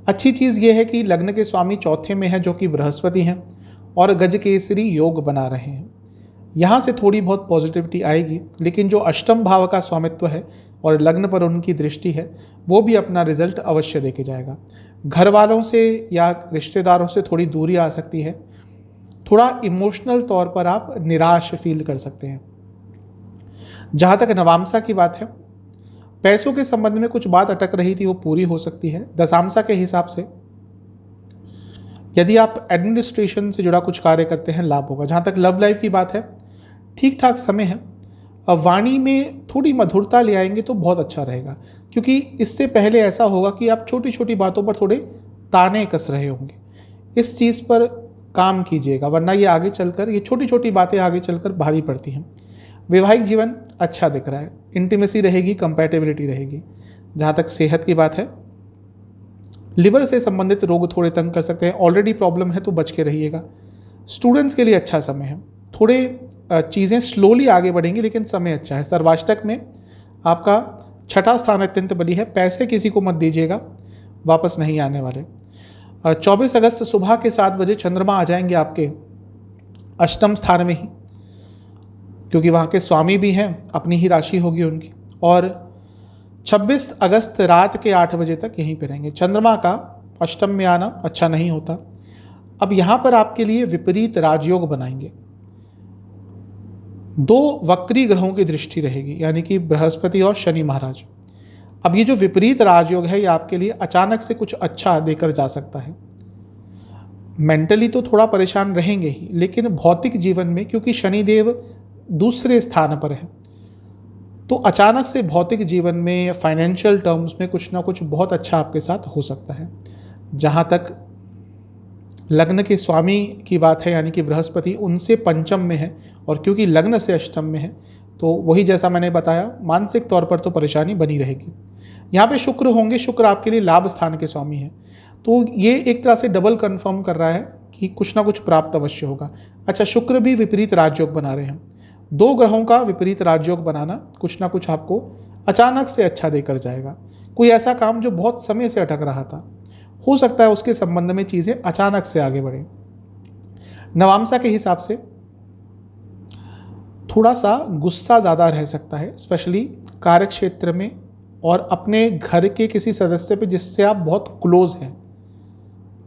S2: अच्छी चीज़ ये है कि लग्न के स्वामी चौथे में है जो कि बृहस्पति हैं और गजकेसरी योग बना रहे हैं। यहाँ से थोड़ी बहुत पॉजिटिविटी आएगी, लेकिन जो अष्टम भाव का स्वामित्व है और लग्न पर उनकी दृष्टि है वो भी अपना रिजल्ट अवश्य देके जाएगा। घर वालों से या रिश्तेदारों से थोड़ी दूरी आ सकती है, थोड़ा इमोशनल तौर पर आप निराश फील कर सकते हैं। जहाँ तक नवामसा की बात है, पैसों के संबंध में कुछ बात अटक रही थी वो पूरी हो सकती है। दशामसा के हिसाब से यदि आप एडमिनिस्ट्रेशन से जुड़ा कुछ कार्य करते हैं लाभ होगा। जहाँ तक लव लाइफ की बात है ठीक ठाक समय है। अब वाणी में थोड़ी मधुरता ले आएंगे तो बहुत अच्छा रहेगा, क्योंकि इससे पहले ऐसा होगा कि आप छोटी छोटी बातों पर थोड़े ताने कस रहे होंगे। इस चीज़ पर काम कीजिएगा, वरना ये आगे चलकर ये छोटी छोटी बातें आगे चलकर भारी पड़ती हैं। वैवाहिक जीवन अच्छा दिख रहा है, इंटीमेसी रहेगी, कंपैटिबिलिटी रहेगी। जहाँ तक सेहत की बात है, लिवर से संबंधित रोग थोड़े तंग कर सकते हैं, ऑलरेडी प्रॉब्लम है तो बच के रहिएगा। स्टूडेंट्स के लिए अच्छा समय है, थोड़े चीज़ें स्लोली आगे बढ़ेंगी लेकिन समय अच्छा है। सर्वाष्टक में आपका 6ठा स्थान अत्यंत बली है, पैसे किसी को मत दीजिएगा, वापस नहीं आने वाले। 24 अगस्त सुबह के 7 बजे चंद्रमा आ जाएंगे आपके अष्टम स्थान में ही, क्योंकि वहाँ के स्वामी भी हैं, अपनी ही राशि होगी उनकी, और 26 अगस्त रात के 8 बजे तक यहीं पे रहेंगे। चंद्रमा का अष्टम में आना अच्छा नहीं होता। अब यहाँ पर आपके लिए विपरीत राजयोग बनाएंगे। 2 वक्री ग्रहों की दृष्टि रहेगी, यानी कि बृहस्पति और शनि महाराज। अब ये जो विपरीत राजयोग है ये आपके लिए अचानक से कुछ अच्छा देकर जा सकता है। मेंटली तो थोड़ा परेशान रहेंगे ही, लेकिन भौतिक जीवन में क्योंकि शनिदेव दूसरे स्थान पर है तो अचानक से भौतिक जीवन में फाइनेंशियल टर्म्स में कुछ ना कुछ बहुत अच्छा आपके साथ हो सकता है। जहाँ तक लग्न के स्वामी की बात है, यानी कि बृहस्पति उनसे पंचम में है, और क्योंकि लग्न से अष्टम में है तो वही जैसा मैंने बताया मानसिक तौर पर तो परेशानी बनी रहेगी। यहाँ पे शुक्र होंगे, शुक्र आपके लिए लाभ स्थान के स्वामी हैं, तो ये एक तरह से डबल कंफर्म कर रहा है कि कुछ ना कुछ प्राप्त अवश्य होगा। अच्छा, शुक्र भी विपरीत राजयोग बना रहे हैं। 2 ग्रहों का विपरीत राजयोग बनाना कुछ ना कुछ आपको अचानक से अच्छा देकर जाएगा। कोई ऐसा काम जो बहुत समय से अटक रहा था, हो सकता है उसके संबंध में चीज़ें अचानक से आगे बढ़ें। नवामसा के हिसाब से थोड़ा सा गुस्सा ज़्यादा रह सकता है, स्पेशली कार्य क्षेत्र में और अपने घर के किसी सदस्य पे जिससे आप बहुत क्लोज हैं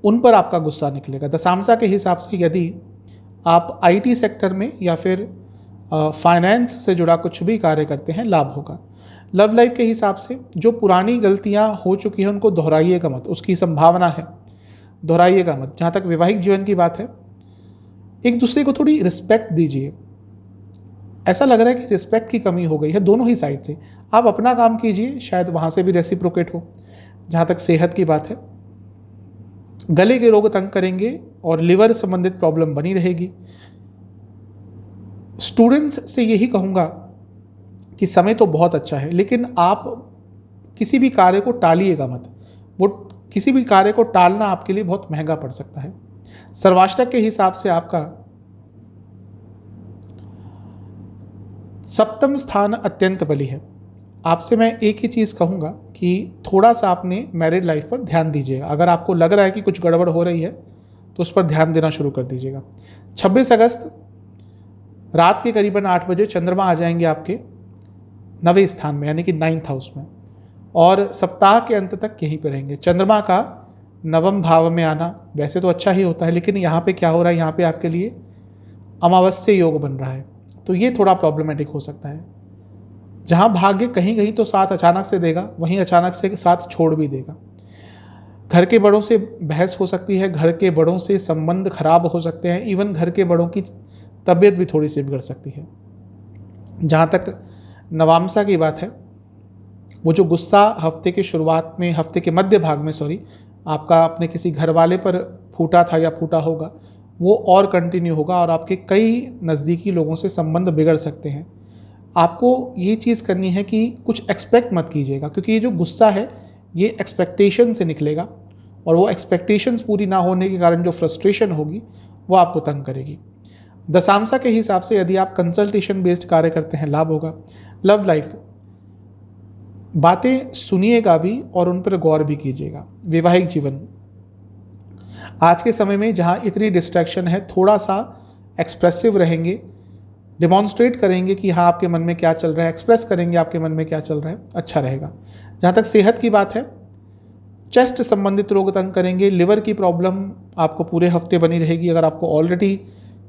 S2: उन पर आपका गुस्सा निकलेगा। दशामसा के हिसाब से यदि आप IT सेक्टर में या फिर फाइनेंस से जुड़ा कुछ भी कार्य करते हैं लाभ होगा। लव लाइफ के हिसाब से जो पुरानी गलतियां हो चुकी हैं उनको दोहराइएगा मत, उसकी संभावना है, दोहराइएगा मत। जहाँ तक वैवाहिक जीवन की बात है, एक दूसरे को थोड़ी रिस्पेक्ट दीजिए। ऐसा लग रहा है कि रिस्पेक्ट की कमी हो गई है दोनों ही साइड से। आप अपना काम कीजिए, शायद वहाँ से भी रेसिप्रोकेट हो। जहाँ तक सेहत की बात है, गले के रोग तंग करेंगे और लिवर संबंधित प्रॉब्लम बनी रहेगी। स्टूडेंट्स से यही कहूँगा कि समय तो बहुत अच्छा है, लेकिन आप किसी भी कार्य को टालिएगा मत। वो किसी भी कार्य को टालना आपके लिए बहुत महंगा पड़ सकता है। सर्वाष्टक के हिसाब से आपका सप्तम स्थान अत्यंत बली है। आपसे मैं एक ही चीज़ कहूँगा कि थोड़ा सा आपने मैरिड लाइफ पर ध्यान दीजिएगा। अगर आपको लग रहा है कि कुछ गड़बड़ हो रही है तो उस पर ध्यान देना शुरू कर दीजिएगा। 26 अगस्त रात के करीबन 8 बजे चंद्रमा आ जाएंगे आपके 9वें स्थान में, यानी कि 9th हाउस में, और सप्ताह के अंत तक यहीं पर रहेंगे। चंद्रमा का 9वें भाव में आना वैसे तो अच्छा ही होता है, लेकिन यहाँ पे क्या हो रहा है, यहाँ पे आपके लिए अमावस्या योग बन रहा है, तो ये थोड़ा प्रॉब्लमेटिक हो सकता है। जहाँ भाग्य कहीं कहीं तो साथ अचानक से देगा, वहीं अचानक से साथ छोड़ भी देगा। घर के बड़ों से बहस हो सकती है, घर के बड़ों से संबंध खराब हो सकते हैं, इवन घर के बड़ों की तबीयत भी थोड़ी सी बिगड़ सकती है। जहाँ तक नवामसा की बात है, वो जो गुस्सा हफ्ते के शुरुआत में, हफ्ते के मध्य भाग में आपका अपने किसी घर वाले पर फूटा था या फूटा होगा, वो और कंटिन्यू होगा और आपके कई नज़दीकी लोगों से संबंध बिगड़ सकते हैं। आपको ये चीज़ करनी है कि कुछ एक्सपेक्ट मत कीजिएगा, क्योंकि ये जो गुस्सा है ये एक्सपेक्टेशन से निकलेगा और वो एक्सपेक्टेशंस पूरी ना होने के कारण जो फ्रस्ट्रेशन होगी वो आपको तंग करेगी। दशांशा के हिसाब से यदि आप कंसल्टेशन बेस्ड कार्य करते हैं लाभ होगा। लव लाइफ, बातें सुनिएगा भी और उन पर गौर भी कीजिएगा। वैवाहिक जीवन, आज के समय में जहाँ इतनी डिस्ट्रैक्शन है, थोड़ा सा एक्सप्रेसिव रहेंगे, डिमॉन्स्ट्रेट करेंगे कि हाँ आपके मन में क्या चल रहा है, एक्सप्रेस करेंगे आपके मन में क्या चल रहा है, अच्छा रहेगा। जहाँ तक सेहत की बात है, चेस्ट संबंधित रोग तंग करेंगे, लिवर की प्रॉब्लम आपको पूरे हफ्ते बनी रहेगी। अगर आपको ऑलरेडी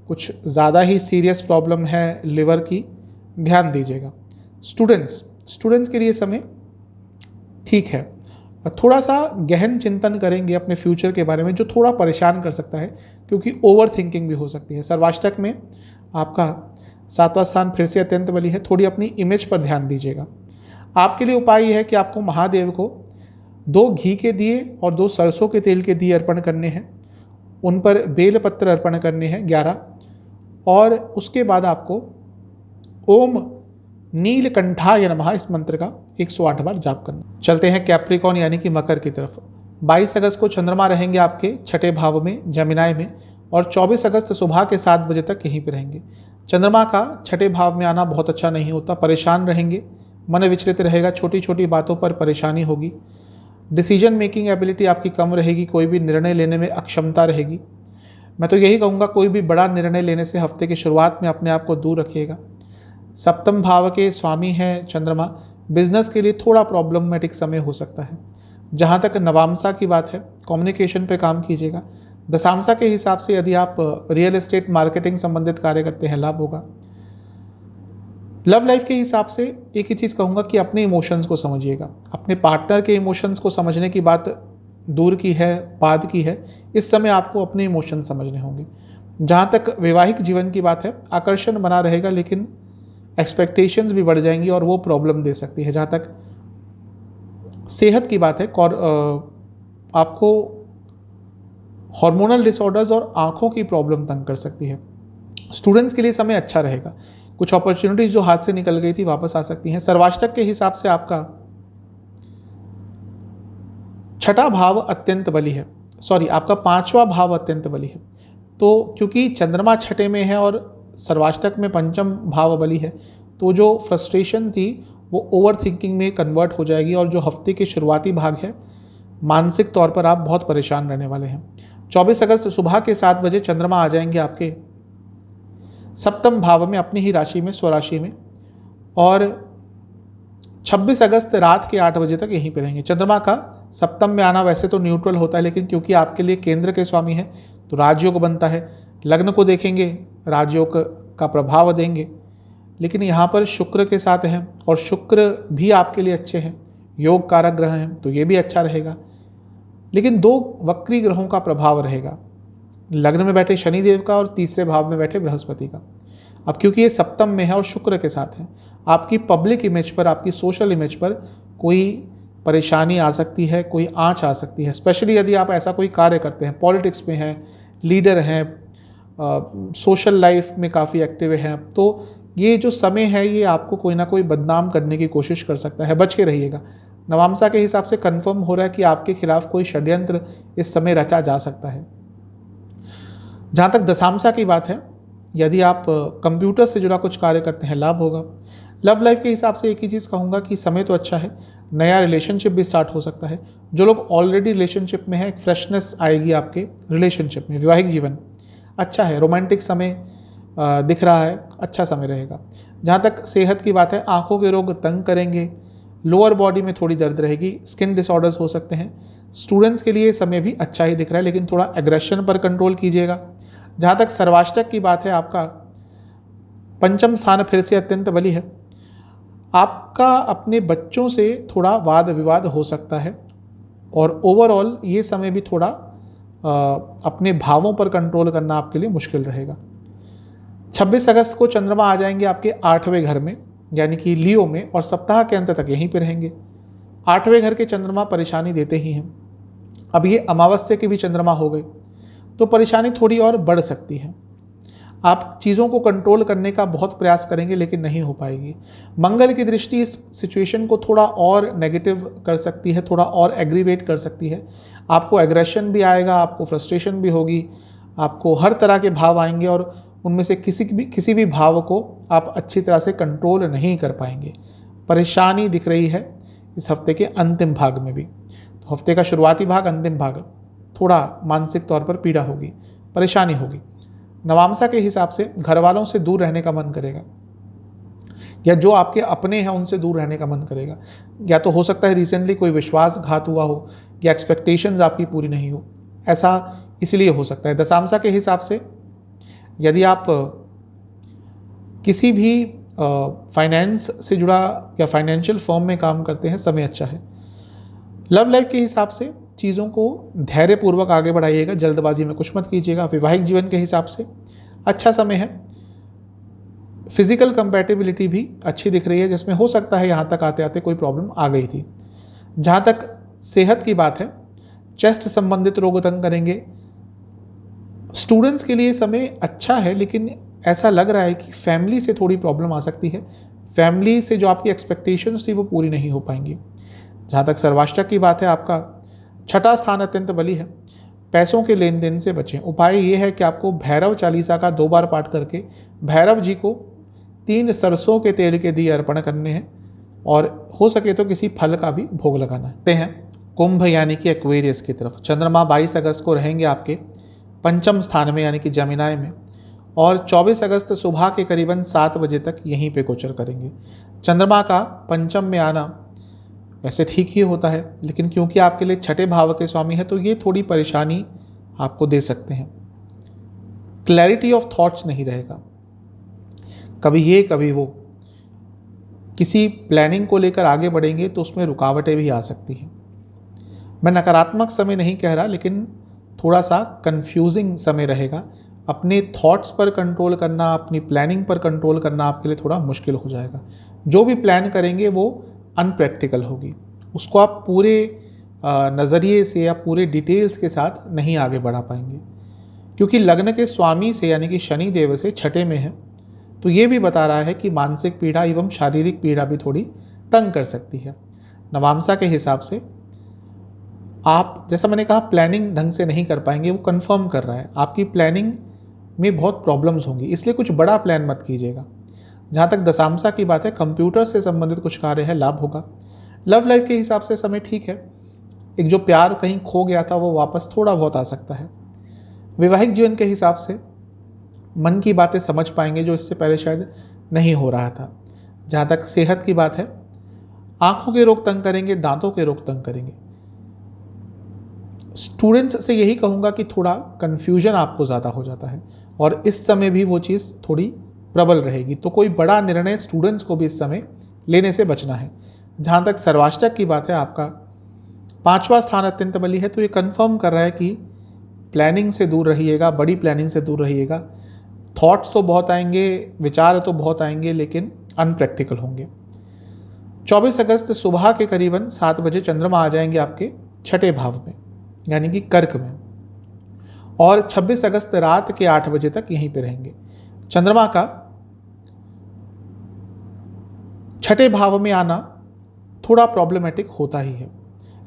S2: कुछ ज़्यादा ही सीरियस प्रॉब्लम है लिवर की, ध्यान दीजिएगा। स्टूडेंट्स के लिए समय ठीक है, थोड़ा सा गहन चिंतन करेंगे अपने फ्यूचर के बारे में, जो थोड़ा परेशान कर सकता है, क्योंकि ओवर थिंकिंग भी हो सकती है। सर्वाष्टक में आपका 7वां स्थान फिर से अत्यंत बली है, थोड़ी अपनी इमेज पर ध्यान दीजिएगा। आपके लिए उपाय यह है कि आपको महादेव को 2 घी के दिए और 2 सरसों के तेल के दिए अर्पण करने हैं, उन पर बेलपत्र अर्पण करने हैं 11, और उसके बाद आपको ओम नीलकंठाय नमः इस मंत्र का 108 बार जाप करना। चलते हैं कैप्रिकॉन यानी कि मकर की तरफ। 22 अगस्त को चंद्रमा रहेंगे आपके 6ठे भाव में जमिनाय में, और 24 अगस्त सुबह के 7 बजे तक यहीं पर रहेंगे। चंद्रमा का 6ठे भाव में आना बहुत अच्छा नहीं होता, परेशान रहेंगे, मन विचलित रहेगा, छोटी छोटी बातों पर परेशानी होगी, डिसीजन मेकिंग एबिलिटी आपकी कम रहेगी, कोई भी निर्णय लेने में अक्षमता रहेगी। मैं तो यही कहूँगा, कोई भी बड़ा निर्णय लेने से हफ्ते की शुरुआत में अपने आप को दूर रखिएगा। सप्तम भाव के स्वामी हैं चंद्रमा, बिजनेस के लिए थोड़ा प्रॉब्लमेटिक समय हो सकता है। जहाँ तक नवामसा की बात है, कम्युनिकेशन पे काम कीजिएगा। दशांशा के हिसाब से यदि आप रियल एस्टेट मार्केटिंग संबंधित कार्य करते हैं लाभ होगा। लव लाइफ के हिसाब से एक ही चीज़ कहूँगा कि अपने इमोशंस को समझिएगा। अपने पार्टनर के इमोशंस को समझने की बात दूर की है, बाद की है, इस समय आपको अपने इमोशंस समझने होंगे। जहाँ तक वैवाहिक जीवन की बात है, आकर्षण बना रहेगा, लेकिन एक्सपेक्टेशंस भी बढ़ जाएंगी और वो प्रॉब्लम दे सकती है। जहाँ तक सेहत की बात है, आपको हार्मोनल डिसऑर्डर्स और आँखों की प्रॉब्लम तंग कर सकती है। स्टूडेंट्स के लिए समय अच्छा रहेगा, कुछ अपॉर्चुनिटीज जो हाथ से निकल गई थी वापस आ सकती हैं। सर्वाष्टक के हिसाब से आपका 6ठा भाव अत्यंत बली है, आपका 5वां भाव अत्यंत बली है। तो क्योंकि चंद्रमा 6ठे में है और सर्वाष्टक में 5म भाव बली है, तो जो फ्रस्ट्रेशन थी वो ओवर थिंकिंग में कन्वर्ट हो जाएगी, और जो हफ्ते के शुरुआती भाग है मानसिक तौर पर आप बहुत परेशान रहने वाले हैं। 24 अगस्त सुबह के 7 बजे चंद्रमा आ जाएंगे आपके 7म भाव में, अपनी ही राशि में, स्वराशि में, और 26 अगस्त रात के 8 बजे तक यहीं पे रहेंगे। चंद्रमा का 7म में आना वैसे तो न्यूट्रल होता है, लेकिन क्योंकि आपके लिए केंद्र के स्वामी हैं तो राजयोग बनता है। लग्न को देखेंगे, राजयोग का प्रभाव देंगे, लेकिन यहाँ पर शुक्र के साथ हैं और शुक्र भी आपके लिए अच्छे हैं, योग कारक ग्रह हैं, तो ये भी अच्छा रहेगा। लेकिन 2 वक्री ग्रहों का प्रभाव रहेगा, लग्न में बैठे शनिदेव का और तीसरे भाव में बैठे बृहस्पति का। अब क्योंकि ये 7म में है और शुक्र के साथ है, आपकी पब्लिक इमेज पर, आपकी सोशल इमेज पर कोई परेशानी आ सकती है, कोई आँच आ सकती है। स्पेशली यदि आप ऐसा कोई कार्य करते हैं, पॉलिटिक्स में हैं, लीडर हैं, सोशल लाइफ में काफ़ी एक्टिव हैं, तो ये जो समय है ये आपको कोई ना कोई बदनाम करने की कोशिश कर सकता है, बच के रहिएगा। नवांशा के हिसाब से कंफर्म हो रहा है कि आपके खिलाफ कोई षड्यंत्र इस समय रचा जा सकता है। जहाँ तक दशांशा की बात है, यदि आप कंप्यूटर से जुड़ा कुछ कार्य करते हैं, लाभ होगा। लव लाइफ के हिसाब से एक ही चीज़ कहूँगा कि समय तो अच्छा है, नया रिलेशनशिप भी स्टार्ट हो सकता है। जो लोग ऑलरेडी रिलेशनशिप में हैं, एक फ्रेशनेस आएगी आपके रिलेशनशिप में। वैवाहिक जीवन अच्छा है, रोमांटिक समय दिख रहा है, अच्छा समय रहेगा। जहाँ तक सेहत की बात है, आंखों के रोग तंग करेंगे, लोअर बॉडी में थोड़ी दर्द रहेगी, स्किन डिसऑर्डर्स हो सकते हैं। स्टूडेंट्स के लिए समय भी अच्छा ही दिख रहा है, लेकिन थोड़ा एग्रेशन पर कंट्रोल कीजिएगा। जहाँ तक सर्वाष्टक की बात है, आपका पंचम स्थान फिर से अत्यंत बली है। आपका अपने बच्चों से थोड़ा वाद विवाद हो सकता है, और ओवरऑल ये समय भी थोड़ा अपने भावों पर कंट्रोल करना आपके लिए मुश्किल रहेगा। 26 अगस्त को चंद्रमा आ जाएंगे आपके 8वें घर में, यानी कि लियो में, और सप्ताह के अंत तक यहीं पे रहेंगे। 8वें घर के चंद्रमा परेशानी देते ही हैं। अब ये अमावस्या के भी चंद्रमा हो गए तो परेशानी थोड़ी और बढ़ सकती है। आप चीज़ों को कंट्रोल करने का बहुत प्रयास करेंगे, लेकिन नहीं हो पाएगी। मंगल की दृष्टि इस सिचुएशन को थोड़ा और नेगेटिव कर सकती है, थोड़ा और एग्रीवेट कर सकती है। आपको एग्रेशन भी आएगा, आपको फ्रस्ट्रेशन भी होगी, आपको हर तरह के भाव आएंगे, और उनमें से किसी भी भाव को आप अच्छी तरह से कंट्रोल नहीं कर पाएंगे। परेशानी दिख रही है इस हफ्ते के अंतिम भाग में भी। तो हफ्ते का शुरुआती भाग, अंतिम भाग, थोड़ा मानसिक तौर पर पीड़ा होगी, परेशानी होगी। नवांशा के हिसाब से घर वालों से दूर रहने का मन करेगा, या जो आपके अपने हैं उनसे दूर रहने का मन करेगा। या तो हो सकता है रिसेंटली कोई विश्वासघात हुआ हो, या एक्सपेक्टेशंस आपकी पूरी नहीं हो, ऐसा इसलिए हो सकता है। दशांशा के हिसाब से यदि आप किसी भी फाइनेंस से जुड़ा या फाइनेंशियल फर्म में काम करते हैं, समय अच्छा है। लव लाइफ के हिसाब से चीज़ों को धैर्यपूर्वक आगे बढ़ाइएगा, जल्दबाजी में कुछ मत कीजिएगा। वैवाहिक जीवन के हिसाब से अच्छा समय है। फिजिकल कंपैटिबिलिटी भी अच्छी दिख रही है, जिसमें हो सकता है यहाँ तक आते आते कोई प्रॉब्लम आ गई थी। जहाँ तक सेहत की बात है, चेस्ट संबंधित रोग तंग करेंगे। स्टूडेंट्स के लिए समय अच्छा है, लेकिन ऐसा लग रहा है कि फैमिली से थोड़ी प्रॉब्लम आ सकती है। फैमिली से जो आपकी एक्सपेक्टेशंस थी वो पूरी नहीं हो पाएंगी। जहाँ तक सर्वाष्टक की बात है, आपका 6ठा स्थान अत्यंत बली है। पैसों के लेन देन से बचें। उपाय ये है कि आपको भैरव चालीसा का 2 बार पाठ करके भैरव जी को 3 सरसों के तेल के दिए अर्पण करने हैं, और हो सके तो किसी फल का भी भोग लगाना है। कुंभ यानी कि एक्वेरियस की तरफ चंद्रमा 22 अगस्त को रहेंगे आपके पंचम स्थान में, यानी कि जमिनाय में, और 24 अगस्त सुबह के करीबन 7 बजे तक यहीं पे गोचर करेंगे। चंद्रमा का पंचम में आना वैसे ठीक ही होता है, लेकिन क्योंकि आपके लिए 6ठे भाव के स्वामी है, तो ये थोड़ी परेशानी आपको दे सकते हैं। क्लैरिटी ऑफ थॉट्स नहीं रहेगा, कभी ये कभी वो। किसी प्लानिंग को लेकर आगे बढ़ेंगे तो उसमें रुकावटें भी आ सकती हैं। मैं नकारात्मक समय नहीं कह रहा, लेकिन थोड़ा सा कंफ्यूजिंग समय रहेगा। अपने थॉट्स पर कंट्रोल करना, अपनी प्लानिंग पर कंट्रोल करना आपके लिए थोड़ा मुश्किल हो जाएगा। जो भी प्लान करेंगे वो अनप्रैक्टिकल होगी, उसको आप पूरे नज़रिए से या पूरे डिटेल्स के साथ नहीं आगे बढ़ा पाएंगे। क्योंकि लग्न के स्वामी से यानी कि शनि देव से 6ठे में है, तो ये भी बता रहा है कि मानसिक पीड़ा एवं शारीरिक पीड़ा भी थोड़ी तंग कर सकती है। नवांशा के हिसाब से आप, जैसा मैंने कहा, प्लानिंग ढंग से नहीं कर पाएंगे, वो कंफर्म कर रहा है। आपकी प्लानिंग में बहुत प्रॉब्लम्स होंगी, इसलिए कुछ बड़ा प्लान मत कीजिएगा। जहाँ तक दशांशा की बात है, कंप्यूटर से संबंधित कुछ कार्य है, लाभ होगा। लव लाइफ के हिसाब से समय ठीक है। एक जो प्यार कहीं खो गया था वो वापस थोड़ा बहुत आ सकता है। वैवाहिक जीवन के हिसाब से मन की बातें समझ पाएंगे, जो इससे पहले शायद नहीं हो रहा था। जहाँ तक सेहत की बात है, आंखों के रोग तंग करेंगे, दांतों के रोग तंग करेंगे। स्टूडेंट्स से यही कहूँगा कि थोड़ा कन्फ्यूजन आपको ज़्यादा हो जाता है, और इस समय भी वो चीज़ थोड़ी प्रबल रहेगी। तो कोई बड़ा निर्णय स्टूडेंट्स को भी इस समय लेने से बचना है। जहाँ तक सर्वाष्टक की बात है, आपका 5वां स्थान अत्यंत बली है, तो ये कंफर्म कर रहा है कि प्लानिंग से दूर रहिएगा, बड़ी प्लानिंग से दूर रहिएगा। थॉट्स तो बहुत आएंगे, विचार तो बहुत आएंगे, लेकिन अनप्रैक्टिकल होंगे। 24 अगस्त सुबह के करीबन 7 बजे चंद्रमा आ जाएंगे आपके छठे भाव में, यानी कि कर्क में, और 26 अगस्त रात के 8 बजे तक यहीं पे रहेंगे। चंद्रमा का छठे भाव में आना थोड़ा प्रॉब्लमेटिक होता ही है,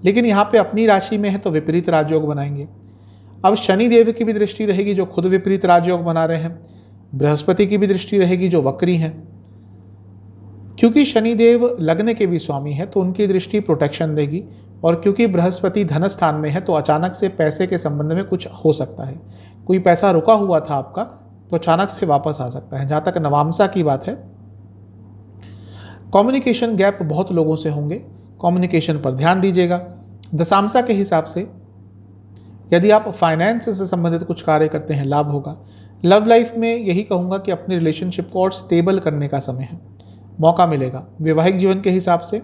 S2: लेकिन यहाँ पे अपनी राशि में है तो विपरीत राजयोग बनाएंगे। अब शनि देव की भी दृष्टि रहेगी जो खुद विपरीत राजयोग बना रहे हैं, बृहस्पति की भी दृष्टि रहेगी जो वक्री हैं। क्योंकि शनि देव लग्न के भी स्वामी है तो उनकी दृष्टि प्रोटेक्शन देगी, और क्योंकि बृहस्पति धन स्थान में है तो अचानक से पैसे के संबंध में कुछ हो सकता है। कोई पैसा रुका हुआ था आपका तो अचानक से वापस आ सकता है। जहाँ तक नवामसा की बात है, कम्युनिकेशन गैप बहुत लोगों से होंगे, कम्युनिकेशन पर ध्यान दीजिएगा। दशांशा के हिसाब से यदि आप फाइनेंस से संबंधित कुछ कार्य करते हैं लाभ होगा। लव लाइफ में यही कहूँगा कि अपनी रिलेशनशिप को और स्टेबल करने का समय है, मौका मिलेगा। वैवाहिक जीवन के हिसाब से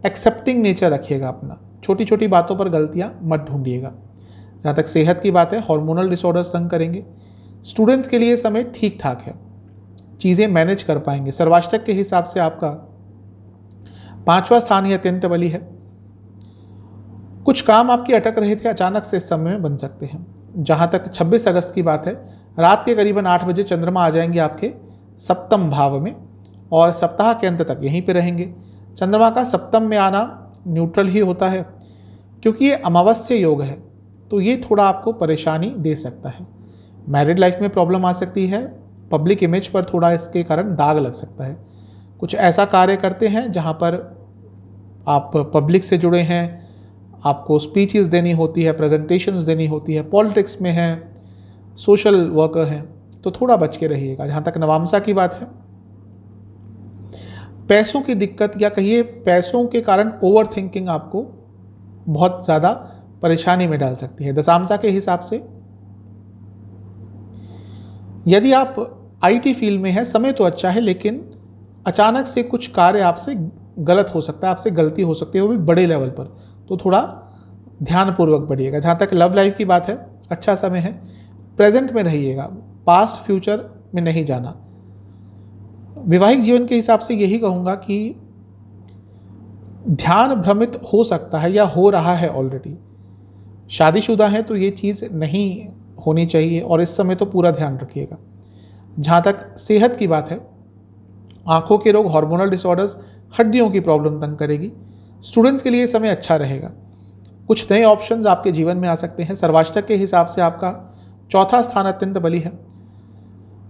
S2: एक्सेप्टिंग नेचर रखिएगा अपना, छोटी छोटी बातों पर गलतियाँ मत ढूंढिएगा। जहाँ तक सेहत की बात है, हार्मोनल डिसऑर्डर्स तंग करेंगे। स्टूडेंट्स के लिए समय ठीक ठाक है, चीज़ें मैनेज कर पाएंगे। सर्वाष्टक के हिसाब से आपका 5वां स्थान ही अत्यंत बली है। कुछ काम आपके अटक रहे थे अचानक से इस समय में बन सकते हैं। जहाँ तक 26 अगस्त की बात है, रात के करीबन 8 बजे चंद्रमा आ जाएंगे आपके सप्तम भाव में, और सप्ताह के अंत तक यहीं पे रहेंगे। चंद्रमा का सप्तम में आना न्यूट्रल ही होता है, क्योंकि ये अमावस्या योग है तो ये थोड़ा आपको परेशानी दे सकता है। मैरिड लाइफ में प्रॉब्लम आ सकती है, पब्लिक इमेज पर थोड़ा इसके कारण दाग लग सकता है। कुछ ऐसा कार्य करते हैं जहाँ पर आप पब्लिक से जुड़े हैं, आपको स्पीचेस देनी होती है, प्रेजेंटेशंस देनी होती है, पॉलिटिक्स में है, सोशल वर्कर हैं, तो थोड़ा बच के रहिएगा। जहाँ तक नवामसा की बात है, पैसों की दिक्कत या कहिए पैसों के कारण ओवर थिंकिंग आपको बहुत ज़्यादा परेशानी में डाल सकती है। दशांशा के हिसाब से यदि आप आईटी फील्ड में हैं, समय तो अच्छा है, लेकिन अचानक से कुछ कार्य आपसे गलत हो सकता है, आपसे गलती हो सकती है, वो भी बड़े लेवल पर, तो थोड़ा ध्यानपूर्वक बढ़िएगा। जहाँ तक लव लाइफ की बात है, अच्छा समय है, प्रेजेंट में रहिएगा, पास्ट फ्यूचर में नहीं जाना। वैवाहिक जीवन के हिसाब से यही कहूँगा कि ध्यान भ्रमित हो सकता है या हो रहा है ऑलरेडी। शादीशुदा है तो ये चीज़ नहीं होनी चाहिए, और इस समय तो पूरा ध्यान रखिएगा। जहाँ तक सेहत की बात है, आंखों के रोग, हार्मोनल डिसऑर्डर्स, हड्डियों की प्रॉब्लम तंग करेगी। स्टूडेंट्स के लिए समय अच्छा रहेगा। कुछ नए ऑप्शंस आपके जीवन में आ सकते हैं। सर्वाष्टक के हिसाब से आपका 4था स्थान अत्यंत बली है।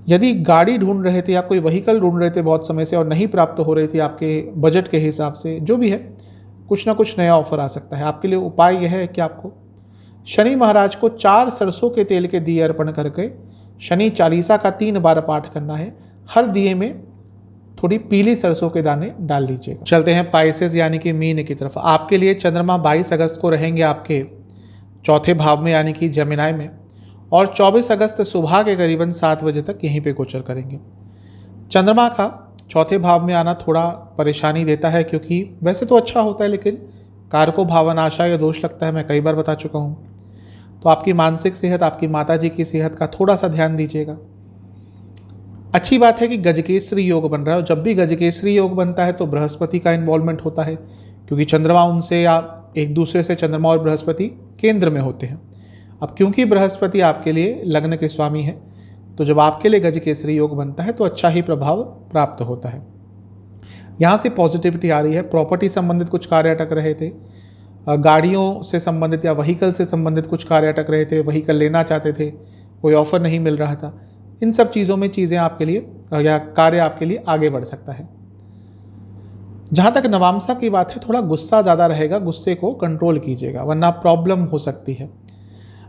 S2: यदि गाड़ी ढूंढ रहे थे या कोई व्हीकल ढूंढ रहे थे बहुत समय से और नहीं प्राप्त हो रही थी आपके बजट के हिसाब से, जो भी है, कुछ ना कुछ नया ऑफर आ सकता है। आपके लिए उपाय यह है कि आपको शनि महाराज को 4 सरसों के तेल के दिए अर्पण करके शनि चालीसा का 3 बार पाठ करना है। हर दिए में थोड़ी पीली सरसों के दाने डाल लीजिएगा। चलते हैं पाइसेस यानी कि मीन की तरफ। आपके लिए चंद्रमा 22 अगस्त को रहेंगे आपके चौथे भाव में यानी कि जमिनाई में, और 24 अगस्त सुबह के करीबन 7 बजे तक यहीं पे गोचर करेंगे। चंद्रमा का चौथे भाव में आना थोड़ा परेशानी देता है, क्योंकि वैसे तो अच्छा होता है लेकिन कारको भावनाशा या दोष लगता है, मैं कई बार बता चुका हूँ। तो आपकी मानसिक सेहत, आपकी माताजी की सेहत का थोड़ा सा ध्यान दीजिएगा। अच्छी बात है कि गजकेसरी योग बन रहा है, और जब भी गजकेसरी योग बनता है तो बृहस्पति का इन्वॉल्वमेंट होता है, क्योंकि चंद्रमा उनसे या एक दूसरे से चंद्रमा और बृहस्पति केंद्र में होते हैं। अब क्योंकि बृहस्पति आपके लिए लग्न के स्वामी है, तो जब आपके लिए गजकेसरी योग बनता है तो अच्छा ही प्रभाव प्राप्त होता है। यहाँ से पॉजिटिविटी आ रही है। प्रॉपर्टी संबंधित कुछ कार्य अटक रहे थे, गाड़ियों से संबंधित या व्हीकल से संबंधित कुछ कार्य अटक रहे थे, व्हीकल लेना चाहते थे, कोई ऑफर नहीं मिल रहा था, इन सब चीज़ों में चीज़ें आपके लिए या कार्य आपके लिए आगे बढ़ सकता है। जहाँ तक नवामसा की बात है, थोड़ा गुस्सा ज़्यादा रहेगा, गुस्से को कंट्रोल कीजिएगा वरना प्रॉब्लम हो सकती है।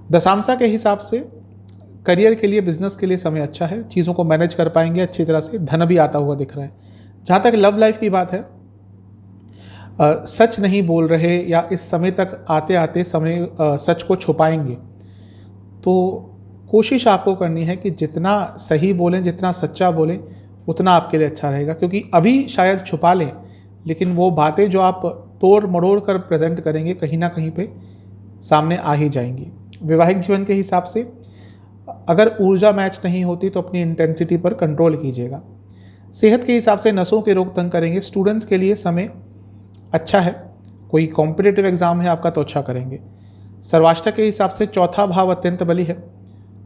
S2: दशांशा के हिसाब से करियर के लिए, बिजनेस के लिए समय अच्छा है, चीज़ों को मैनेज कर पाएंगे अच्छी तरह से, धन भी आता हुआ दिख रहा है। जहाँ तक लव लाइफ की बात है, सच नहीं बोल रहे या इस समय तक आते आते समय सच को छुपाएंगे, तो कोशिश आपको करनी है कि जितना सही बोलें, जितना सच्चा बोलें, उतना आपके लिए अच्छा रहेगा। क्योंकि अभी शायद छुपा लें, लेकिन वो बातें जो आप तोड़ मरोड़ कर प्रेजेंट करेंगे कहीं ना कहीं पे सामने आ ही जाएंगी। वैवाहिक जीवन के हिसाब से अगर ऊर्जा मैच नहीं होती तो अपनी इंटेंसिटी पर कंट्रोल कीजिएगा। सेहत के हिसाब से नसों के रोग तंग करेंगे। स्टूडेंट्स के लिए समय अच्छा है। कोई कॉम्पिटिटिव एग्जाम है आपका तो अच्छा करेंगे। सर्वाष्टक के हिसाब से चौथा भाव अत्यंत बली है।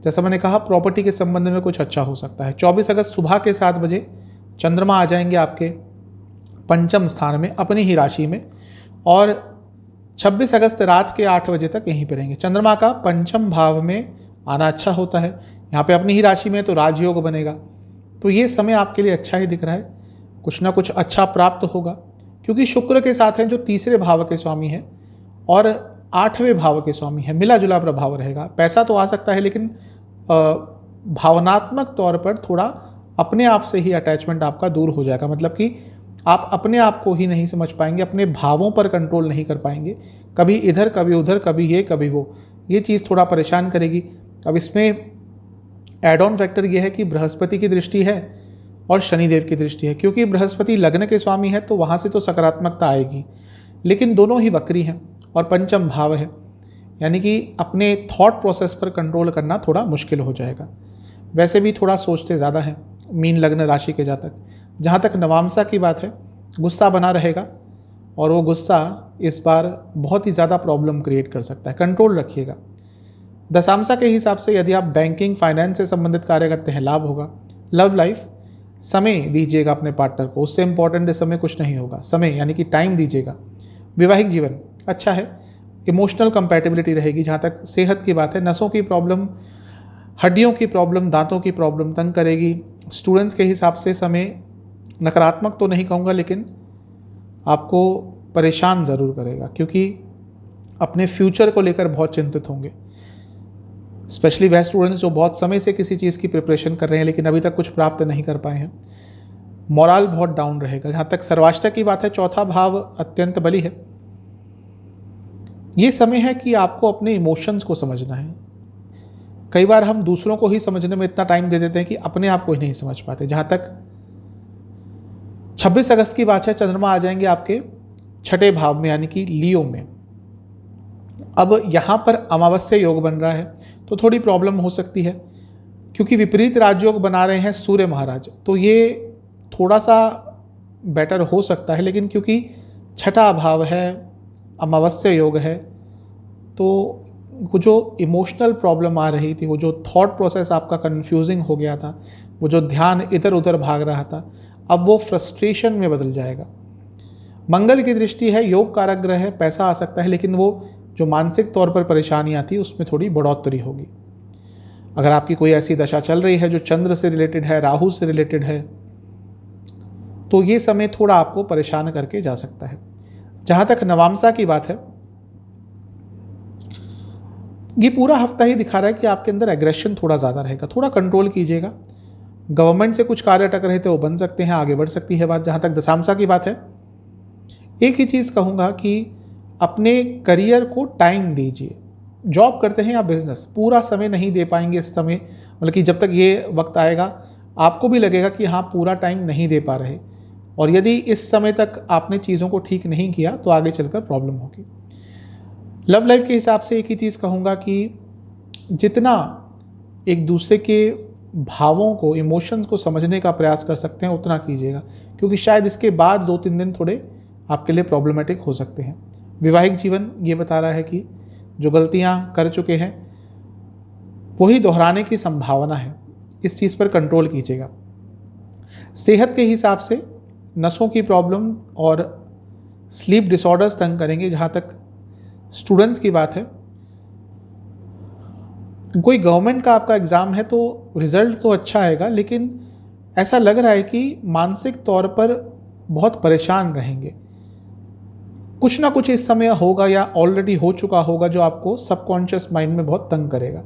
S2: जैसा मैंने कहा, प्रॉपर्टी के संबंध में कुछ अच्छा हो सकता है। 24 अगस्त सुबह के 7 बजे चंद्रमा आ जाएंगे आपके पंचम स्थान में अपनी ही राशि में, और 26 अगस्त रात के 8 बजे तक यहीं पर रहेंगे। चंद्रमा का पंचम भाव में आना अच्छा होता है, यहाँ पे अपनी ही राशि में तो राजयोग बनेगा। तो ये समय आपके लिए अच्छा ही दिख रहा है, कुछ ना कुछ अच्छा प्राप्त होगा, क्योंकि शुक्र के साथ हैं जो तीसरे भाव के स्वामी हैं और 8वें भाव के स्वामी हैं। मिला जुला प्रभाव रहेगा। पैसा तो आ सकता है, लेकिन भावनात्मक तौर पर थोड़ा अपने आप से ही अटैचमेंट आपका दूर हो जाएगा। मतलब कि आप अपने आप को ही नहीं समझ पाएंगे, अपने भावों पर कंट्रोल नहीं कर पाएंगे, कभी इधर कभी उधर, कभी ये कभी वो। ये चीज़ थोड़ा परेशान करेगी। अब इसमें एड ऑन फैक्टर ये है कि बृहस्पति की दृष्टि है और शनिदेव की दृष्टि है। क्योंकि बृहस्पति लग्न के स्वामी है तो वहाँ से तो सकारात्मकता आएगी, लेकिन दोनों ही वक्री हैं और पंचम भाव है, यानी कि अपने थॉट प्रोसेस पर कंट्रोल करना थोड़ा मुश्किल हो जाएगा। वैसे भी थोड़ा सोचते ज़्यादा हैं मीन लग्न राशि के जातक। जहाँ तक नवामसा की बात है, गुस्सा बना रहेगा और वो गुस्सा इस बार बहुत ही ज़्यादा प्रॉब्लम क्रिएट कर सकता है, कंट्रोल रखिएगा। दशांशा के हिसाब से यदि आप बैंकिंग फाइनेंस से संबंधित कार्य करते हैं, लाभ होगा। लव लाइफ, समय दीजिएगा अपने पार्टनर को, उससे इंपॉर्टेंट इस समय कुछ नहीं होगा। समय यानी कि टाइम दीजिएगा। वैवाहिक जीवन अच्छा है, इमोशनल कंपैटिबिलिटी रहेगी। जहाँ तक सेहत की बात है, नसों की प्रॉब्लम, हड्डियों की प्रॉब्लम, दांतों की प्रॉब्लम तंग करेगी। स्टूडेंट्स के हिसाब से समय नकारात्मक तो नहीं कहूँगा, लेकिन आपको परेशान ज़रूर करेगा, क्योंकि अपने फ्यूचर को लेकर बहुत चिंतित होंगे। स्पेशली वह स्टूडेंट्स जो बहुत समय से किसी चीज़ की प्रिपरेशन कर रहे हैं लेकिन अभी तक कुछ प्राप्त नहीं कर पाए हैं। मोरल बहुत डाउन रहेगा। जहाँ तक सर्वाष्टक की बात है, चौथा भाव अत्यंत बली है। ये समय है कि आपको अपने इमोशंस को समझना है। कई बार हम दूसरों को ही समझने में इतना टाइम दे देते हैं कि अपने आप को ही नहीं समझ पाते। जहाँ तक 26 अगस्त की बात है, चंद्रमा आ जाएंगे आपके छठे भाव में, यानी कि लियो में। अब यहाँ पर अमावस्या योग बन रहा है तो थोड़ी प्रॉब्लम हो सकती है, क्योंकि विपरीत राजयोग बना रहे हैं सूर्य महाराज, तो ये थोड़ा सा बेटर हो सकता है। लेकिन क्योंकि छठा भाव है, अमावस्या योग है, तो वो जो इमोशनल प्रॉब्लम आ रही थी, वो जो थॉट प्रोसेस आपका कंफ्यूजिंग हो गया था, वो जो ध्यान इधर उधर भाग रहा था, अब वो फ्रस्ट्रेशन में बदल जाएगा। मंगल की दृष्टि है, योग कारक ग्रह है, पैसा आ सकता है, लेकिन वो जो मानसिक तौर पर परेशानी आती है उसमें थोड़ी बढ़ोतरी होगी। अगर आपकी कोई ऐसी दशा चल रही है जो चंद्र से रिलेटेड है, राहु से रिलेटेड है, तो ये समय थोड़ा आपको परेशान करके जा सकता है। जहाँ तक नवामसा की बात है, ये पूरा हफ्ता ही दिखा रहा है कि आपके अंदर एग्रेशन थोड़ा ज़्यादा रहेगा, थोड़ा कंट्रोल कीजिएगा। गवर्नमेंट से कुछ कार्य अटक रहे थे वो बन सकते हैं, आगे बढ़ सकती है बात। जहाँ तक दशांशा की बात है, एक ही चीज़ कहूँगा कि अपने करियर को टाइम दीजिए। जॉब करते हैं या बिजनेस, पूरा समय नहीं दे पाएंगे इस समय, मतलब कि जब तक ये वक्त आएगा आपको भी लगेगा कि हाँ पूरा टाइम नहीं दे पा रहे, और यदि इस समय तक आपने चीज़ों को ठीक नहीं किया तो आगे चलकर प्रॉब्लम होगी। लव लाइफ के हिसाब से एक ही चीज़ कहूँगा कि जितना एक दूसरे के भावों को, इमोशंस को समझने का प्रयास कर सकते हैं उतना कीजिएगा, क्योंकि शायद इसके बाद 2-3 दिन थोड़े आपके लिए प्रॉब्लमेटिक हो सकते हैं। वैवाहिक जीवन ये बता रहा है कि जो गलतियाँ कर चुके हैं वही दोहराने की संभावना है, इस चीज़ पर कंट्रोल कीजिएगा। सेहत के हिसाब से नसों की प्रॉब्लम और स्लीप डिसऑर्डर्स तंग करेंगे। जहाँ तक स्टूडेंट्स की बात है, कोई गवर्नमेंट का आपका एग्ज़ाम है तो रिज़ल्ट तो अच्छा आएगा, लेकिन ऐसा लग रहा है कि मानसिक तौर पर बहुत परेशान रहेंगे। कुछ ना कुछ इस समय होगा या ऑलरेडी हो चुका होगा जो आपको सबकॉन्शियस माइंड में बहुत तंग करेगा।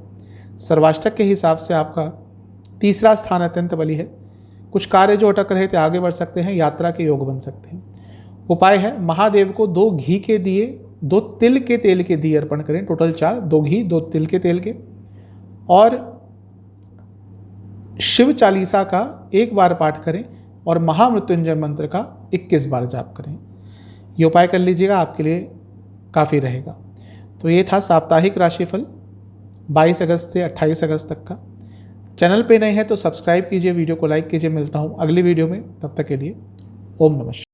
S2: सर्वाष्टक के हिसाब से आपका तीसरा स्थान अत्यंत बली है। कुछ कार्य जो अटक रहे थे आगे बढ़ सकते हैं, यात्रा के योग बन सकते हैं। उपाय है, महादेव को 2 घी के दिए, 2 तिल के तेल के दिए अर्पण करें, टोटल 4, 2 घी 2 तिल के तेल के, और शिव चालीसा का 1 बार पाठ करें और महामृत्युंजय मंत्र का 21 बार जाप करें। ये उपाय कर लीजिएगा, आपके लिए काफ़ी रहेगा। तो ये था साप्ताहिक राशिफल 22 अगस्त से 28 अगस्त तक का। चैनल पे नए हैं तो सब्सक्राइब कीजिए, वीडियो को लाइक कीजिए। मिलता हूँ अगली वीडियो में, तब तक के लिए ओम नमः शिवाय।